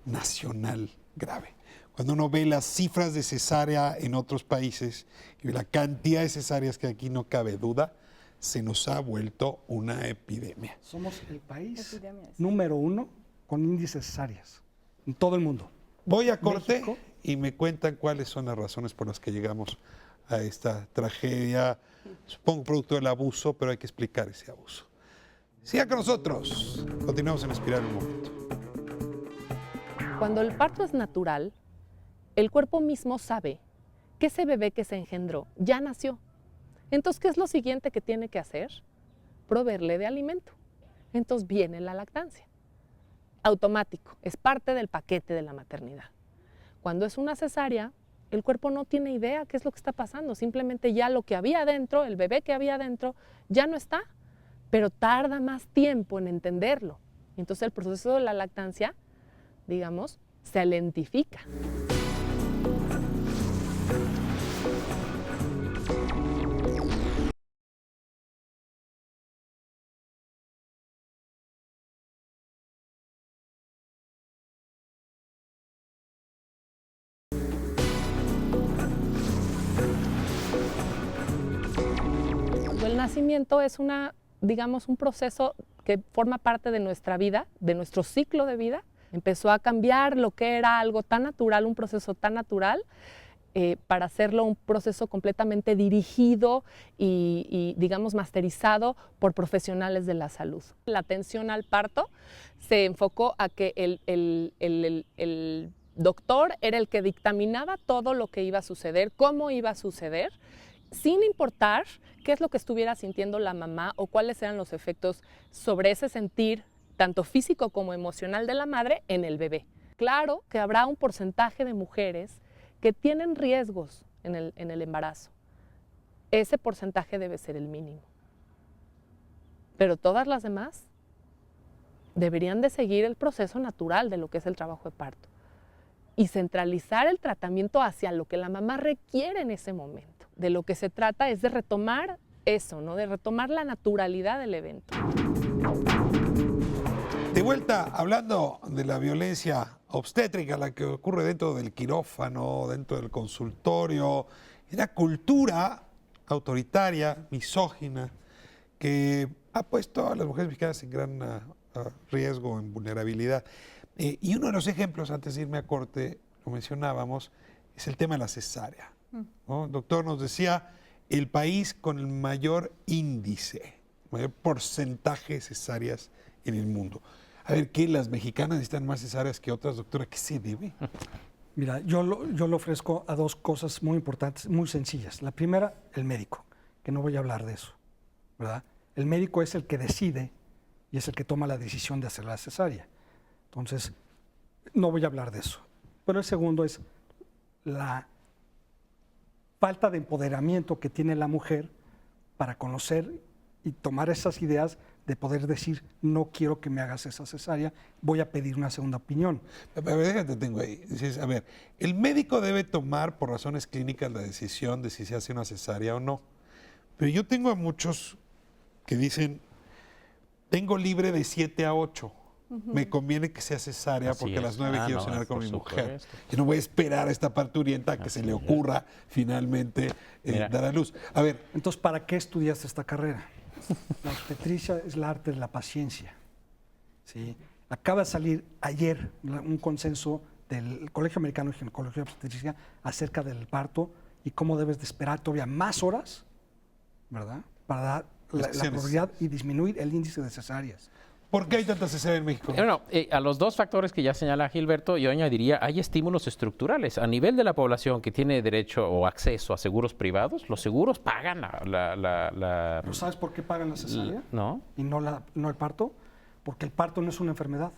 [SPEAKER 1] nacional grave. Cuando uno ve las cifras de cesárea en otros países y la cantidad de cesáreas que aquí no cabe duda, se nos ha vuelto una epidemia.
[SPEAKER 6] Somos el país
[SPEAKER 7] Epidemia, sí.
[SPEAKER 6] número 1 con índices cesáreas en todo el mundo.
[SPEAKER 1] Voy a corte
[SPEAKER 6] México.
[SPEAKER 1] y me cuentan cuáles son las razones por las que llegamos a esta tragedia, supongo producto del abuso, pero hay que explicar ese abuso. Siga con nosotros, continuamos en Espiral un momento.
[SPEAKER 3] Cuando el parto es natural, el cuerpo mismo sabe que ese bebé que se engendró ya nació. Entonces, ¿qué es lo siguiente que tiene que hacer? Proveerle de alimento. Entonces viene la lactancia. Automático, es parte del paquete de la maternidad. Cuando es una cesárea, el cuerpo no tiene idea qué es lo que está pasando, simplemente ya lo que había adentro, el bebé que había adentro, ya no está, pero tarda más tiempo en entenderlo. Entonces el proceso de la lactancia, digamos, se lentifica. El nacimiento es digamos, un proceso que forma parte de nuestra vida, de nuestro ciclo de vida. Empezó a cambiar lo que era algo tan natural, un proceso tan natural, para hacerlo un proceso completamente dirigido y, digamos, masterizado por profesionales de la salud. La atención al parto se enfocó a que el doctor era el que dictaminaba todo lo que iba a suceder, cómo iba a suceder, sin importar qué es lo que estuviera sintiendo la mamá o cuáles eran los efectos sobre ese sentir, tanto físico como emocional de la madre en el bebé. Claro que habrá un porcentaje de mujeres que tienen riesgos en el embarazo. Ese porcentaje debe ser el mínimo. Pero todas las demás deberían de seguir el proceso natural de lo que es el trabajo de parto y centralizar el tratamiento hacia lo que la mamá requiere en ese momento. De lo que se trata es de retomar eso, ¿no? De retomar la naturalidad del evento.
[SPEAKER 1] De vuelta, hablando de la violencia obstétrica, la que ocurre dentro del quirófano, dentro del consultorio, una cultura autoritaria, misógina, que ha puesto a las mujeres mexicanas en gran riesgo, en vulnerabilidad. Y uno de los ejemplos, antes de irme a corte, lo mencionábamos, es el tema de la cesárea, ¿no? El doctor nos decía, el país con el mayor índice, mayor porcentaje de cesáreas en el mundo. A ver, ¿qué? ¿Las mexicanas necesitan más cesáreas que otras, doctora? ¿Qué se debe?
[SPEAKER 6] Mira, yo lo ofrezco a dos cosas muy importantes, muy sencillas. La primera, el médico, que no voy a hablar de eso, ¿verdad? El médico es el que decide y es el que toma la decisión de hacer la cesárea. Entonces, no voy a hablar de eso. Pero el segundo es la falta de empoderamiento que tiene la mujer para conocer y tomar esas ideas de poder decir, no quiero que me hagas esa cesárea, voy a pedir una segunda opinión.
[SPEAKER 1] A ver, déjate, tengo ahí. Dices, a ver, el médico debe tomar por razones clínicas la decisión de si se hace una cesárea o no. Pero yo tengo a muchos que dicen, tengo libre de 7 a 8. Me conviene que sea cesárea
[SPEAKER 4] Así
[SPEAKER 1] porque a
[SPEAKER 4] es.
[SPEAKER 1] las 9 quiero
[SPEAKER 4] no,
[SPEAKER 1] cenar con
[SPEAKER 4] por
[SPEAKER 1] mi mujer.
[SPEAKER 4] supuesto.
[SPEAKER 1] Y no voy a esperar a esta parturienta a que se le ocurra finalmente
[SPEAKER 4] Mira.
[SPEAKER 1] dar a luz. A ver,
[SPEAKER 6] Entonces, ¿para qué estudiaste esta carrera? La obstetricia es el arte de la paciencia. ¿Sí? Acaba de salir ayer un consenso del Colegio Americano de Ginecología y Obstetricia acerca del parto y cómo debes de esperar todavía más horas, ¿verdad? Para dar la probabilidad y disminuir el índice de cesáreas.
[SPEAKER 1] ¿por qué hay tanta cesárea en México?
[SPEAKER 4] Bueno, a los dos factores que ya señala Gilberto, yo añadiría, hay estímulos estructurales. A nivel de la población que tiene derecho o acceso a seguros privados, los seguros pagan la
[SPEAKER 6] ¿Pero sabes por qué pagan la cesárea
[SPEAKER 4] ¿no?
[SPEAKER 6] y no el parto? Porque el parto no es una enfermedad.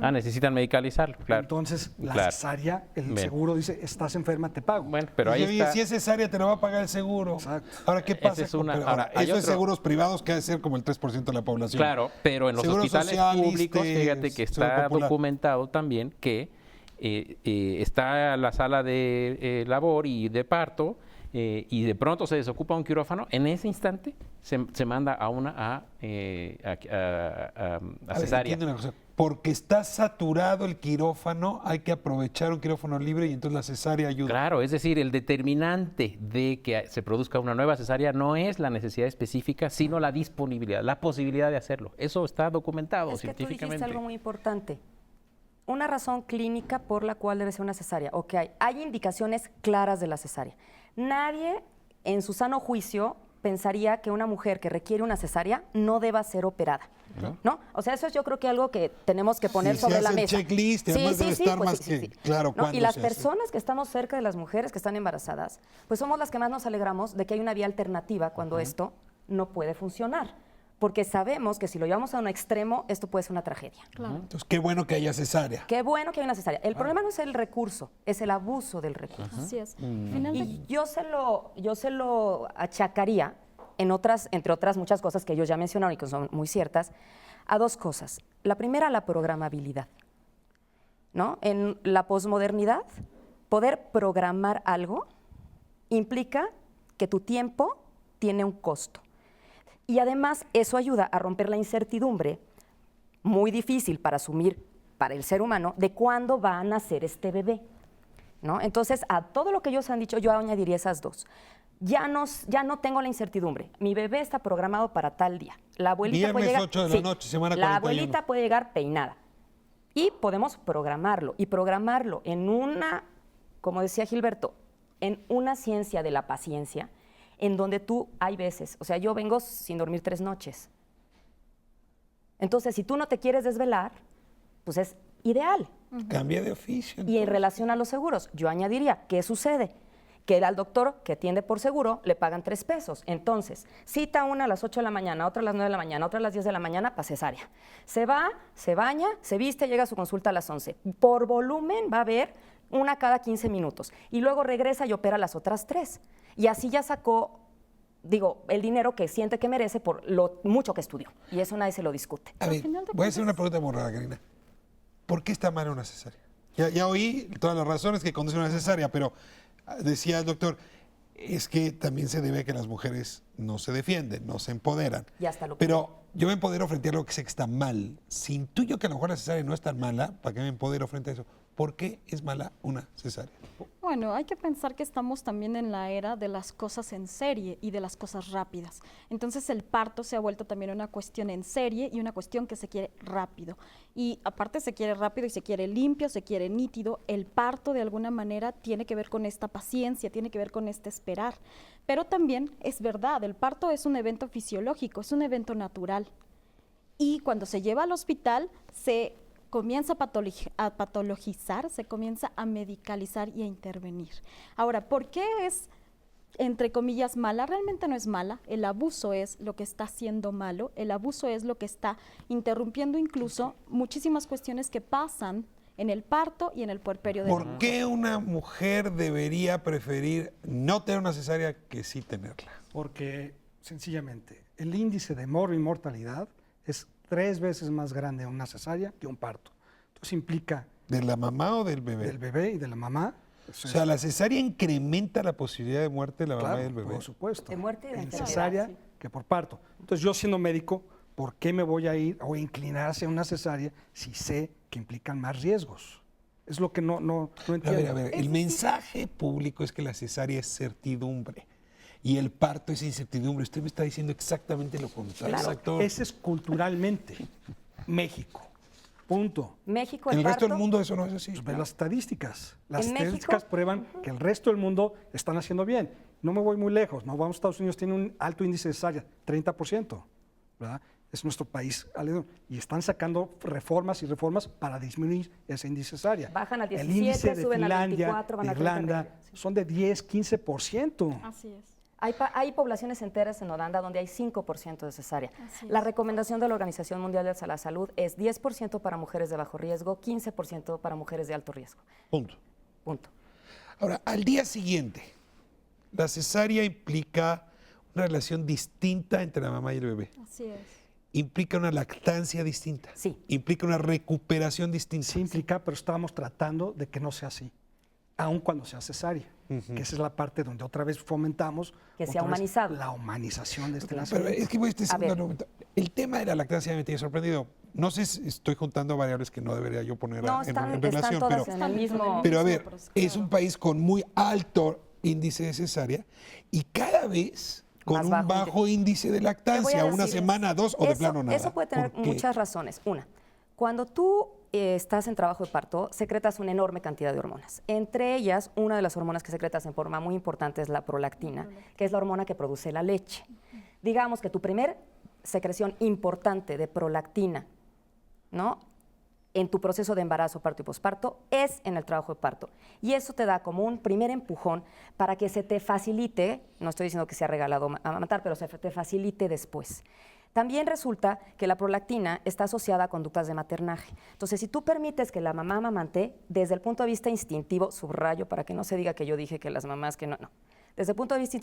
[SPEAKER 4] Ah, necesitan medicalizarlo, claro.
[SPEAKER 6] Entonces, la
[SPEAKER 4] Claro.
[SPEAKER 6] cesárea, el
[SPEAKER 4] Bien.
[SPEAKER 6] seguro dice, estás enferma, te pago.
[SPEAKER 4] Bueno, pero ahí
[SPEAKER 1] Oye,
[SPEAKER 4] está.
[SPEAKER 1] si es cesárea te lo va a pagar el seguro.
[SPEAKER 6] Exacto.
[SPEAKER 1] Ahora, ¿qué
[SPEAKER 4] Esa
[SPEAKER 1] pasa?
[SPEAKER 4] es una-
[SPEAKER 1] Pero
[SPEAKER 4] ahora, hay
[SPEAKER 1] eso es
[SPEAKER 4] otro-
[SPEAKER 1] seguros privados que ha de ser como el 3% de la población.
[SPEAKER 4] Claro, pero en los
[SPEAKER 1] Seguro
[SPEAKER 4] hospitales
[SPEAKER 1] social,
[SPEAKER 4] públicos,
[SPEAKER 1] ISSSTE,
[SPEAKER 4] fíjate que
[SPEAKER 1] Seguro
[SPEAKER 4] está
[SPEAKER 1] Popular.
[SPEAKER 4] documentado también que está la sala de labor y de parto y de pronto se desocupa un quirófano, en ese instante se manda a una a
[SPEAKER 1] A ver,
[SPEAKER 4] cesárea.
[SPEAKER 1] entiendo una cosa. Porque está saturado el quirófano, hay que aprovechar un quirófano libre y entonces la cesárea ayuda.
[SPEAKER 4] Claro, es decir, el determinante de que se produzca una nueva cesárea no es la necesidad específica, sino la disponibilidad, la posibilidad de hacerlo. Eso está documentado
[SPEAKER 5] Es que tú
[SPEAKER 4] científicamente.
[SPEAKER 5] dijiste algo muy importante. Una razón clínica por la cual debe ser una cesárea. Ok, hay indicaciones claras de la cesárea. Nadie en su sano juicio pensaría que una mujer que requiere una cesárea no deba ser operada. ¿No? O sea, eso es yo creo que algo que tenemos que poner
[SPEAKER 1] Sí, se
[SPEAKER 5] sobre la
[SPEAKER 1] hace el
[SPEAKER 5] mesa.
[SPEAKER 1] checklist y además debe estar más que claro
[SPEAKER 5] ¿No?
[SPEAKER 1] cuándo
[SPEAKER 5] Y las
[SPEAKER 1] se hace.
[SPEAKER 5] personas que estamos cerca de las mujeres que están embarazadas, pues somos las que más nos alegramos de que hay una vía alternativa cuando esto no puede funcionar. Porque sabemos que si lo llevamos a un extremo, esto puede ser una tragedia.
[SPEAKER 7] Claro.
[SPEAKER 1] Entonces, qué bueno que haya cesárea.
[SPEAKER 5] Qué bueno que hay una cesárea. El problema no es el recurso, es el abuso del recurso.
[SPEAKER 7] Así es. Finalmente,
[SPEAKER 5] Y yo se lo achacaría, entre otras muchas cosas que ellos ya mencionaron y que son muy ciertas, a dos cosas. La primera, la programabilidad. ¿No? En la posmodernidad, poder programar algo implica que tu tiempo tiene un costo. Y además eso ayuda a romper la incertidumbre, muy difícil para asumir para el ser humano, de cuándo va a nacer este bebé. ¿No? Entonces, a todo lo que ellos han dicho, yo añadiría esas dos. Ya no tengo la incertidumbre. Mi bebé está programado para tal día. La abuelita puede
[SPEAKER 1] Viernes
[SPEAKER 5] llegar,
[SPEAKER 1] 8 de la noche, semana
[SPEAKER 5] la
[SPEAKER 1] 41.
[SPEAKER 5] abuelita puede llegar peinada. Y podemos programarlo. Y programarlo en una, como decía Gilberto, en una ciencia de la paciencia, en donde tú hay veces, o sea, yo vengo sin dormir 3 noches. Entonces, si tú no te quieres desvelar, pues es ideal.
[SPEAKER 1] Cambia de oficio.
[SPEAKER 5] Y en relación a los seguros, yo añadiría, ¿qué sucede? Que al doctor que atiende por seguro le pagan 3 pesos. Entonces, cita una a las 8 de la mañana, otra a las 9 de la mañana, otra a las 10 de la mañana para cesárea. Se va, se baña, se viste, llega a su consulta a las 11. Por volumen va a haber una cada 15 minutos. Y luego regresa y opera las otras 3. Y así ya sacó, el dinero que siente que merece por lo mucho que estudió. Y eso nadie se lo discute.
[SPEAKER 1] A ver,
[SPEAKER 7] final de
[SPEAKER 1] voy a hacer
[SPEAKER 7] cuentas-
[SPEAKER 1] una pregunta muy rara, Karina. ¿Por qué está mal una cesárea? Ya oí todas las razones que conducen a una cesárea, pero decía el doctor, es que también se debe a que las mujeres no se defienden, no se empoderan.
[SPEAKER 5] Y hasta lo
[SPEAKER 1] Pero yo me empodero frente a algo que sé que está mal. Si intuyo que a lo mejor la cesárea no es tan mala, ¿para qué me empodero frente a eso? ¿Por qué es mala una cesárea?
[SPEAKER 7] Bueno, hay que pensar que estamos también en la era de las cosas en serie y de las cosas rápidas. Entonces el parto se ha vuelto también una cuestión en serie y una cuestión que se quiere rápido. Y aparte se quiere rápido y se quiere limpio, se quiere nítido. El parto de alguna manera tiene que ver con esta paciencia, tiene que ver con este esperar. Pero también es verdad, el parto es un evento fisiológico, es un evento natural. Y cuando se lleva al hospital, se comienza a patologizar, se comienza a medicalizar y a intervenir. Ahora, ¿por qué es, entre comillas, mala? Realmente no es mala. El abuso es lo que está haciendo malo. El abuso es lo que está interrumpiendo incluso muchísimas cuestiones que pasan en el parto y en el puerperio de la
[SPEAKER 1] ¿Por
[SPEAKER 7] mujer.
[SPEAKER 1] qué una mujer debería preferir no tener una cesárea que sí tenerla?
[SPEAKER 6] Porque sencillamente el índice de morbo y mortalidad es 3 veces más grande en una cesárea que un parto. Entonces implica
[SPEAKER 1] ¿De la mamá o del bebé?
[SPEAKER 6] del bebé y de la mamá.
[SPEAKER 1] O sea, la cesárea incrementa la posibilidad de muerte de la mamá
[SPEAKER 6] claro,
[SPEAKER 1] y del bebé.
[SPEAKER 6] por supuesto.
[SPEAKER 5] De muerte y de
[SPEAKER 6] en
[SPEAKER 5] enfermedad,
[SPEAKER 6] cesárea
[SPEAKER 5] sí.
[SPEAKER 6] que por parto. Entonces yo siendo médico, ¿por qué me voy a ir o inclinar hacia una cesárea si sé que implican más riesgos? Es lo que no entiendo.
[SPEAKER 1] A ver, el mensaje público es que la cesárea es certidumbre y el parto es incertidumbre. Usted me está diciendo exactamente lo contrario,
[SPEAKER 5] Claro.
[SPEAKER 1] doctor.
[SPEAKER 6] Ese es culturalmente México. Punto.
[SPEAKER 5] México,
[SPEAKER 1] En
[SPEAKER 5] el
[SPEAKER 1] el resto del
[SPEAKER 5] parto,
[SPEAKER 1] mundo eso no es así.
[SPEAKER 6] Pues ve las estadísticas. Las
[SPEAKER 5] En México,
[SPEAKER 6] estadísticas prueban que el resto del mundo están haciendo bien. No me voy muy lejos. No vamos a Estados Unidos, tiene un alto índice de cesárea, 30%. ¿Verdad? Es nuestro país. Y están sacando reformas y reformas para disminuir ese índice de cesárea.
[SPEAKER 5] Bajan al
[SPEAKER 6] El
[SPEAKER 5] 17,
[SPEAKER 6] índice de
[SPEAKER 5] suben al
[SPEAKER 6] Finlandia,
[SPEAKER 5] 24, van
[SPEAKER 6] de
[SPEAKER 5] a 30,
[SPEAKER 6] Irlanda,
[SPEAKER 5] sí.
[SPEAKER 6] son de 10, 15%.
[SPEAKER 7] Así es.
[SPEAKER 5] Hay poblaciones enteras en Holanda donde hay 5% de cesárea.
[SPEAKER 7] Así
[SPEAKER 5] La
[SPEAKER 7] es.
[SPEAKER 5] recomendación de la Organización Mundial de la Salud es 10% para mujeres de bajo riesgo, 15% para mujeres de alto riesgo.
[SPEAKER 1] Punto.
[SPEAKER 5] Punto.
[SPEAKER 1] Ahora, al día siguiente, la cesárea implica una relación distinta entre la mamá y el bebé.
[SPEAKER 7] Así es.
[SPEAKER 1] Implica una lactancia distinta.
[SPEAKER 5] Sí.
[SPEAKER 1] Implica una recuperación distinta.
[SPEAKER 6] Sí implica, pero estábamos tratando de que no sea así, aun cuando sea cesárea. Que esa es la parte donde otra vez fomentamos
[SPEAKER 5] Que sea
[SPEAKER 6] otra vez
[SPEAKER 5] humanizado.
[SPEAKER 6] la humanización de este
[SPEAKER 1] Pero
[SPEAKER 6] nacimiento.
[SPEAKER 1] es que voy a este
[SPEAKER 5] A ver.
[SPEAKER 1] segundo momento. El tema de la lactancia me tiene sorprendido. No sé si estoy juntando variables que no debería yo poner
[SPEAKER 5] No,
[SPEAKER 1] en
[SPEAKER 5] están
[SPEAKER 1] relación,
[SPEAKER 5] todas
[SPEAKER 1] pero,
[SPEAKER 5] en el mismo...
[SPEAKER 1] pero a ver,
[SPEAKER 7] Pero es
[SPEAKER 1] es
[SPEAKER 7] claro.
[SPEAKER 1] un país con muy alto índice de cesárea y cada vez con
[SPEAKER 5] Más
[SPEAKER 1] un
[SPEAKER 5] bajo
[SPEAKER 1] bajo índice de
[SPEAKER 5] Te voy a
[SPEAKER 1] lactancia, una
[SPEAKER 5] decir,
[SPEAKER 1] semana, 2 o de
[SPEAKER 5] eso-
[SPEAKER 1] plano nada.
[SPEAKER 5] Eso puede tener
[SPEAKER 1] ¿Por qué?
[SPEAKER 5] muchas razones. Una, cuando tú estás en trabajo de parto, secretas una enorme cantidad de hormonas. Entre ellas, una de las hormonas que secretas en forma muy importante es la prolactina, que es la hormona que produce la leche. Digamos que tu primer secreción importante de prolactina, ¿no?, en tu proceso de embarazo, parto y posparto, es en el trabajo de parto. Y eso te da como un primer empujón para que se te facilite, no estoy diciendo que sea regalado amamantar, pero se te facilite después. También resulta que la prolactina está asociada a conductas de maternaje. Entonces, si tú permites que la mamá amamante, desde el punto de vista instintivo, subrayo para que no se diga que yo dije que las mamás que no, no. Desde el punto de vista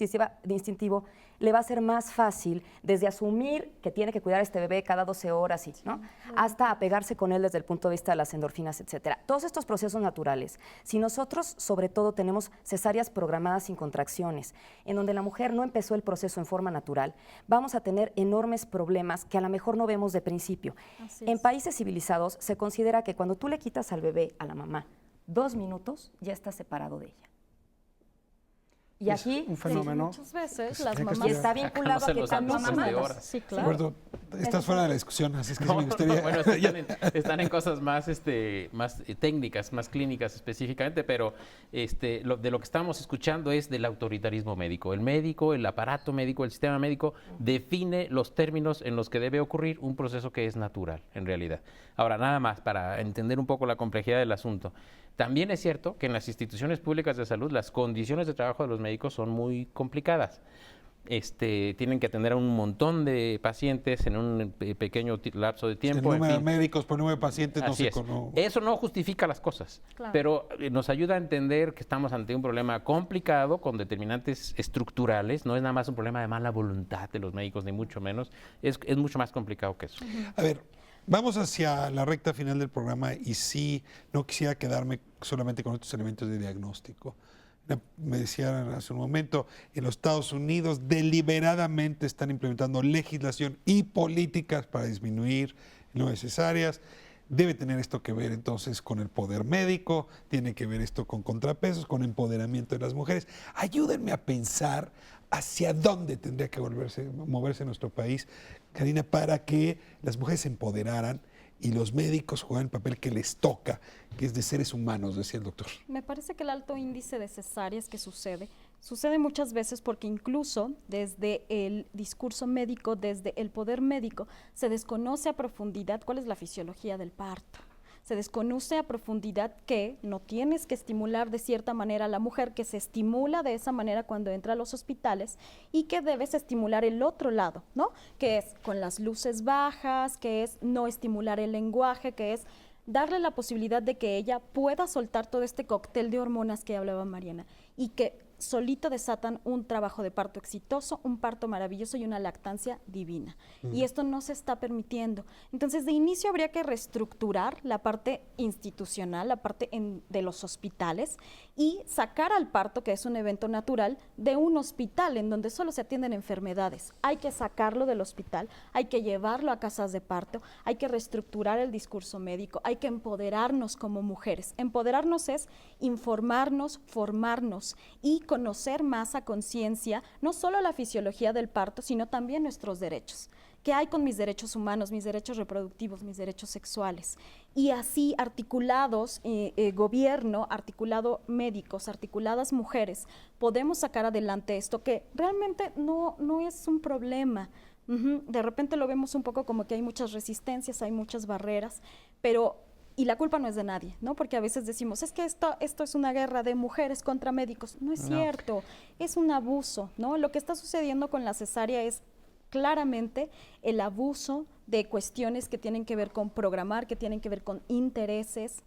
[SPEAKER 5] instintivo, le va a ser más fácil desde asumir que tiene que cuidar a este bebé cada 12 horas, ¿no?, hasta apegarse con él desde el punto de vista de las endorfinas, etcétera. Todos estos procesos naturales, si nosotros sobre todo tenemos cesáreas programadas sin contracciones, en donde la mujer no empezó el proceso en forma natural, vamos a tener enormes problemas que a lo mejor no vemos de principio.
[SPEAKER 7] Así
[SPEAKER 5] En
[SPEAKER 7] es.
[SPEAKER 5] países civilizados se considera que cuando tú le quitas al bebé, a la mamá, 2 minutos, ya estás separado de ella. Y
[SPEAKER 6] Es
[SPEAKER 5] aquí
[SPEAKER 6] un
[SPEAKER 7] Sí,
[SPEAKER 6] fenómeno.
[SPEAKER 7] muchas veces
[SPEAKER 6] que se
[SPEAKER 7] las
[SPEAKER 6] tiene que
[SPEAKER 7] mamás...
[SPEAKER 5] y está
[SPEAKER 6] estudiar.
[SPEAKER 5] vinculado a que
[SPEAKER 4] Sacándose los
[SPEAKER 5] cambian
[SPEAKER 4] análisis de
[SPEAKER 5] mamadas.
[SPEAKER 4] horas.
[SPEAKER 7] Sí, claro.
[SPEAKER 1] Roberto, estás fuera de la discusión, así es que sí
[SPEAKER 4] No,
[SPEAKER 1] me gustaría...
[SPEAKER 4] bueno, están en cosas más, más técnicas, más clínicas específicamente, pero de lo que estamos escuchando es del autoritarismo médico. El médico, el aparato médico, el sistema médico define los términos en los que debe ocurrir un proceso que es natural, en realidad. Ahora, nada más, para entender un poco la complejidad del asunto. También es cierto que en las instituciones públicas de salud las condiciones de trabajo de los médicos son muy complicadas. Tienen que atender a un montón de pacientes en un pequeño lapso de
[SPEAKER 1] El
[SPEAKER 4] tiempo.
[SPEAKER 1] número
[SPEAKER 4] en
[SPEAKER 1] de
[SPEAKER 4] fin.
[SPEAKER 1] médicos por número de pacientes no
[SPEAKER 4] Así
[SPEAKER 1] se
[SPEAKER 4] es.
[SPEAKER 1] conoce.
[SPEAKER 4] Eso no justifica las cosas,
[SPEAKER 7] Claro.
[SPEAKER 4] pero nos ayuda a entender que estamos ante un problema complicado con determinantes estructurales. No es nada más un problema de mala voluntad de los médicos, ni mucho menos. Es mucho más complicado que eso.
[SPEAKER 1] A ver, vamos hacia la recta final del programa y sí, no quisiera quedarme solamente con estos elementos de diagnóstico. Me decían hace un momento, en los Estados Unidos deliberadamente están implementando legislación y políticas para disminuir el número de cesáreas. Debe tener esto que ver entonces con el poder médico, tiene que ver esto con contrapesos, con empoderamiento de las mujeres. Ayúdenme a pensar hacia dónde tendría que moverse nuestro país, Karina, para que las mujeres se empoderaran y los médicos juegan el papel que les toca, que es de seres humanos, decía el doctor.
[SPEAKER 7] Me parece que el alto índice de cesáreas que sucede Sucede muchas veces porque incluso desde el discurso médico, desde el poder médico, se desconoce a profundidad cuál es la fisiología del parto. Se desconoce a profundidad que no tienes que estimular de cierta manera a la mujer, que se estimula de esa manera cuando entra a los hospitales y que debes estimular el otro lado, ¿no? Que es con las luces bajas, que es no estimular el lenguaje, que es darle la posibilidad de que ella pueda soltar todo este cóctel de hormonas que hablaba Mariana y que solito desatan un trabajo de parto exitoso, un parto maravilloso y una lactancia divina. Y esto no se está permitiendo. Entonces, de inicio habría que reestructurar la parte institucional, la parte de los hospitales y sacar al parto, que es un evento natural, de un hospital en donde solo se atienden enfermedades. Hay que sacarlo del hospital, hay que llevarlo a casas de parto, hay que reestructurar el discurso médico, hay que empoderarnos como mujeres. Empoderarnos es informarnos, formarnos y conocer más a conciencia, no solo la fisiología del parto, sino también nuestros derechos. ¿Qué hay con mis derechos humanos, mis derechos reproductivos, mis derechos sexuales? Y así articulados, gobierno, articulado médicos, articuladas mujeres, podemos sacar adelante esto que realmente no es un problema. De repente lo vemos un poco como que hay muchas resistencias, hay muchas barreras, pero y la culpa no es de nadie, ¿no? Porque a veces decimos, es que esto es una guerra de mujeres contra médicos. No es cierto, es un abuso, ¿no? Lo que está sucediendo con la cesárea es claramente el abuso de cuestiones que tienen que ver con programar, que tienen que ver con intereses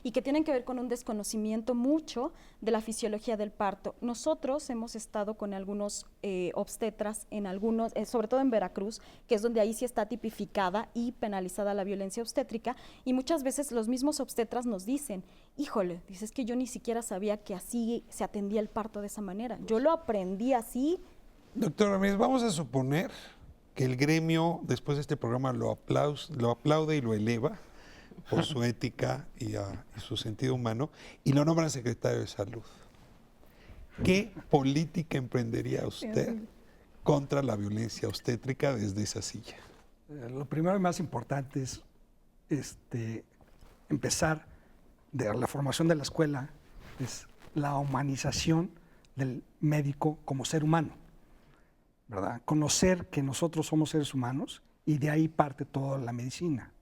[SPEAKER 7] y que tienen que ver con un desconocimiento mucho de la fisiología del parto. Nosotros hemos estado con algunos obstetras, en algunos, sobre todo en Veracruz, que es donde ahí sí está tipificada y penalizada la violencia obstétrica, y muchas veces los mismos obstetras nos dicen, híjole, dices que yo ni siquiera sabía que así se atendía el parto de esa manera. Yo lo aprendí así.
[SPEAKER 1] Doctor Ramírez, vamos a suponer que el gremio, después de este programa, lo aplaude y lo eleva por su ética y su sentido humano, y lo nombra secretario de Salud. ¿Qué política emprendería usted contra la violencia obstétrica desde esa silla?
[SPEAKER 6] Lo primero y más importante es empezar de la formación de la escuela, es la humanización del médico como ser humano, ¿verdad? Conocer que nosotros somos seres humanos y de ahí parte toda la medicina,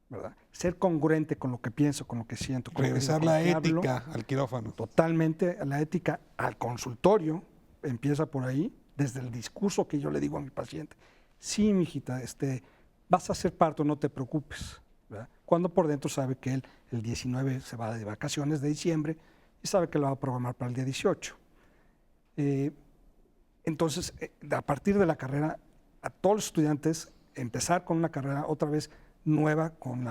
[SPEAKER 6] ¿verdad? Ser congruente con lo que pienso, con lo que siento.
[SPEAKER 1] Regresar la ética al quirófano.
[SPEAKER 6] Totalmente, la ética al consultorio, empieza por ahí, desde el discurso que yo le digo a mi paciente. Sí, mijita, vas a hacer parto, no te preocupes, ¿verdad? Cuando por dentro sabe que él el 19 se va de vacaciones de diciembre y sabe que lo va a programar para el día 18. Entonces, a partir de la carrera, a todos los estudiantes, empezar con una carrera otra vez nueva, con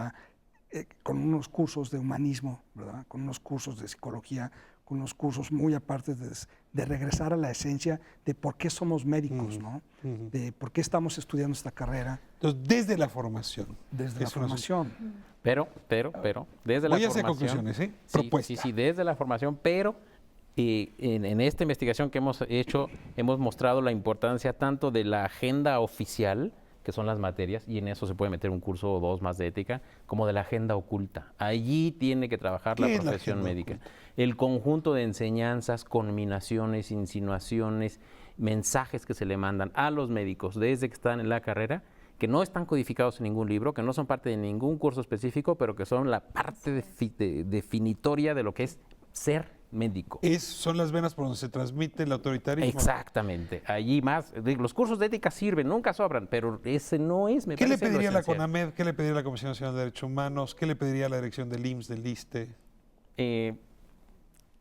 [SPEAKER 6] unos cursos de humanismo, ¿verdad? Con unos cursos de psicología, con unos cursos muy aparte de regresar a la esencia de por qué somos médicos, ¿no? De por qué estamos estudiando esta carrera.
[SPEAKER 1] Entonces, desde la formación.
[SPEAKER 6] Desde la formación.
[SPEAKER 4] Pero, desde la
[SPEAKER 1] Voy a
[SPEAKER 4] formación.
[SPEAKER 1] hacer conclusiones, ¿eh?
[SPEAKER 4] Sí,
[SPEAKER 1] Propuestas.
[SPEAKER 4] sí, desde la formación, pero en esta investigación que hemos hecho, hemos mostrado la importancia tanto de la agenda oficial, que son las materias, y en eso se puede meter un curso o dos más de ética, como de la agenda oculta. Allí tiene que trabajar la profesión médica. Oculta? El conjunto de enseñanzas, conminaciones, insinuaciones, mensajes que se le mandan a los médicos desde que están en la carrera, que no están codificados en ningún libro, que no son parte de ningún curso específico, pero que son la parte definitoria de lo que es ser médico.
[SPEAKER 1] Son las venas por donde se transmite el autoritarismo.
[SPEAKER 4] Exactamente. Allí más. Los cursos de ética sirven, nunca sobran, pero ese no es,
[SPEAKER 1] ¿Qué le pediría la CONAMED? ¿Qué le pediría la Comisión Nacional de Derechos Humanos? ¿Qué le pediría la dirección del IMSS, del ISSSTE?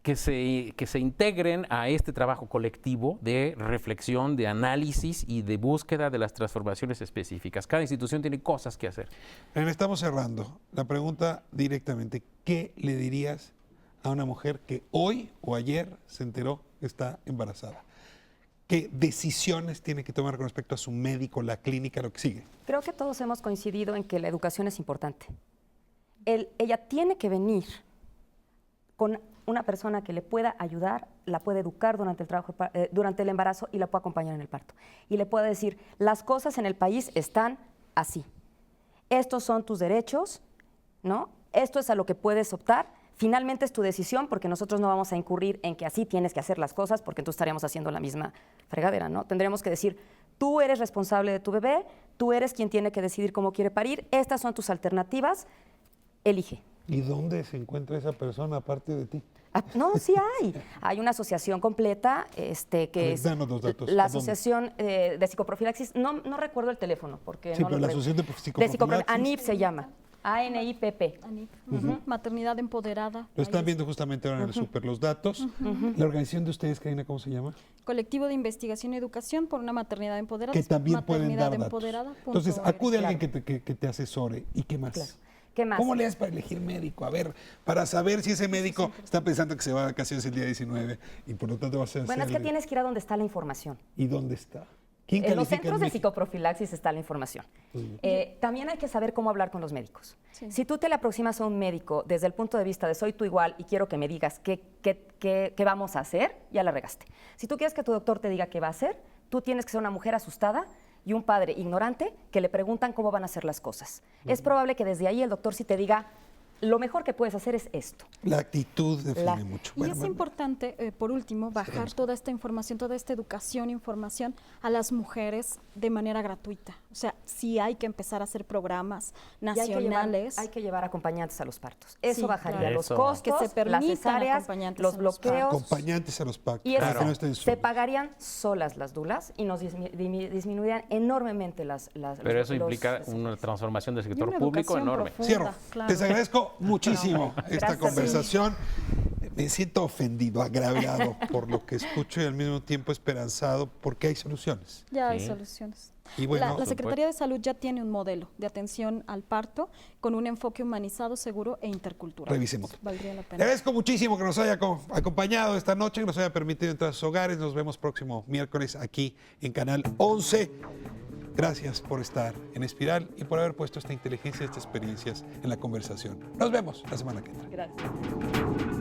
[SPEAKER 4] Que se integren a este trabajo colectivo de reflexión, de análisis y de búsqueda de las transformaciones específicas. Cada institución tiene cosas que hacer.
[SPEAKER 1] Estamos cerrando. La pregunta directamente, ¿qué le dirías a una mujer que hoy o ayer se enteró que está embarazada? ¿Qué decisiones tiene que tomar con respecto a su médico, la clínica, lo que sigue?
[SPEAKER 5] Creo que todos hemos coincidido en que la educación es importante. Ella tiene que venir con una persona que le pueda ayudar, la puede educar durante el embarazo y la puede acompañar en el parto. Y le puede decir, las cosas en el país están así. Estos son tus derechos, ¿no? Esto es a lo que puedes optar. Finalmente es tu decisión, porque nosotros no vamos a incurrir en que así tienes que hacer las cosas, porque entonces estaríamos haciendo la misma fregadera, ¿no? Tendremos que decir, tú eres responsable de tu bebé, tú eres quien tiene que decidir cómo quiere parir, estas son tus alternativas, elige.
[SPEAKER 1] ¿Y dónde se encuentra esa persona aparte de ti?
[SPEAKER 5] No, sí hay. Hay una asociación completa que es
[SPEAKER 1] danos los datos.
[SPEAKER 5] la
[SPEAKER 1] ¿A dónde?
[SPEAKER 5] Asociación de Psicoprofilaxis. No recuerdo el teléfono porque
[SPEAKER 1] Sí,
[SPEAKER 5] no
[SPEAKER 1] pero
[SPEAKER 5] lo
[SPEAKER 1] la
[SPEAKER 5] recuerdo.
[SPEAKER 1] Asociación de Psicoprofilaxis.
[SPEAKER 5] ANIP se llama. ANIPP.
[SPEAKER 7] Maternidad empoderada.
[SPEAKER 1] Lo están
[SPEAKER 7] Ahí
[SPEAKER 1] viendo justamente ahora en el súper los datos. La organización de ustedes, Karina, ¿cómo se llama?
[SPEAKER 7] Colectivo de Investigación y Educación por una Maternidad Empoderada.
[SPEAKER 1] Que también pueden dar datos.
[SPEAKER 7] Maternidadempoderada.org.
[SPEAKER 1] Entonces, acude a
[SPEAKER 5] Claro.
[SPEAKER 1] alguien que te asesore. ¿Y qué más?
[SPEAKER 5] Claro. ¿Qué más?
[SPEAKER 1] ¿Cómo le das para elegir médico? A ver, para saber si ese médico está pensando que se va a vacaciones el día 19 y por lo tanto va a ser...
[SPEAKER 5] Bueno, es que tienes que ir a donde está la información.
[SPEAKER 1] ¿Y dónde está? ¿Quién
[SPEAKER 5] En los
[SPEAKER 1] califica
[SPEAKER 5] centros de
[SPEAKER 1] México?
[SPEAKER 5] psicoprofilaxis está la información. También hay que saber cómo hablar con los médicos.
[SPEAKER 7] Sí.
[SPEAKER 5] Si tú te le aproximas a un médico desde el punto de vista de soy tú igual y quiero que me digas qué vamos a hacer, ya la regaste. Si tú quieres que tu doctor te diga qué va a hacer, tú tienes que ser una mujer asustada y un padre ignorante que le preguntan cómo van a hacer las cosas. Es probable que desde ahí el doctor sí te diga, lo mejor que puedes hacer es esto.
[SPEAKER 1] La actitud define mucho.
[SPEAKER 7] Y es importante, por último, bajar toda esta información, toda esta educación, información a las mujeres de manera gratuita. O sea, sí hay que empezar a hacer programas
[SPEAKER 5] Y
[SPEAKER 7] nacionales.
[SPEAKER 5] hay que llevar acompañantes a los partos. Eso
[SPEAKER 7] Sí,
[SPEAKER 5] bajaría
[SPEAKER 7] claro.
[SPEAKER 5] los
[SPEAKER 4] Eso.
[SPEAKER 5] costos,
[SPEAKER 7] Que se permitan
[SPEAKER 5] las cesáreas,
[SPEAKER 7] acompañantes
[SPEAKER 5] los
[SPEAKER 7] a los
[SPEAKER 5] bloqueos.
[SPEAKER 1] Acompañantes a los pactos.
[SPEAKER 5] Y eso
[SPEAKER 1] para que no estén
[SPEAKER 5] se
[SPEAKER 1] solos.
[SPEAKER 5] pagarían solas las dulas y nos disminuirían enormemente las
[SPEAKER 4] Pero eso implica una transformación del
[SPEAKER 7] Y
[SPEAKER 4] sector
[SPEAKER 7] una
[SPEAKER 4] público
[SPEAKER 7] educación
[SPEAKER 4] enorme.
[SPEAKER 7] profunda,
[SPEAKER 1] Cierro.
[SPEAKER 7] claro.
[SPEAKER 1] Les agradezco muchísimo esta
[SPEAKER 5] Gracias.
[SPEAKER 1] conversación. Me siento ofendido, agraviado por lo que escucho y al mismo tiempo esperanzado porque hay soluciones.
[SPEAKER 7] Ya hay
[SPEAKER 4] Sí.
[SPEAKER 7] soluciones.
[SPEAKER 1] Y bueno,
[SPEAKER 7] la Secretaría de Salud ya tiene un modelo de atención al parto con un enfoque humanizado, seguro e intercultural.
[SPEAKER 1] Revisemos.
[SPEAKER 7] Valdría la
[SPEAKER 1] Le
[SPEAKER 7] pena.
[SPEAKER 1] agradezco muchísimo que nos haya acompañado esta noche, que nos haya permitido entrar a sus hogares. Nos vemos próximo miércoles aquí en Canal 11. Gracias por estar en Espiral y por haber puesto esta inteligencia y estas experiencias en la conversación. Nos vemos la semana que entra.
[SPEAKER 5] Gracias.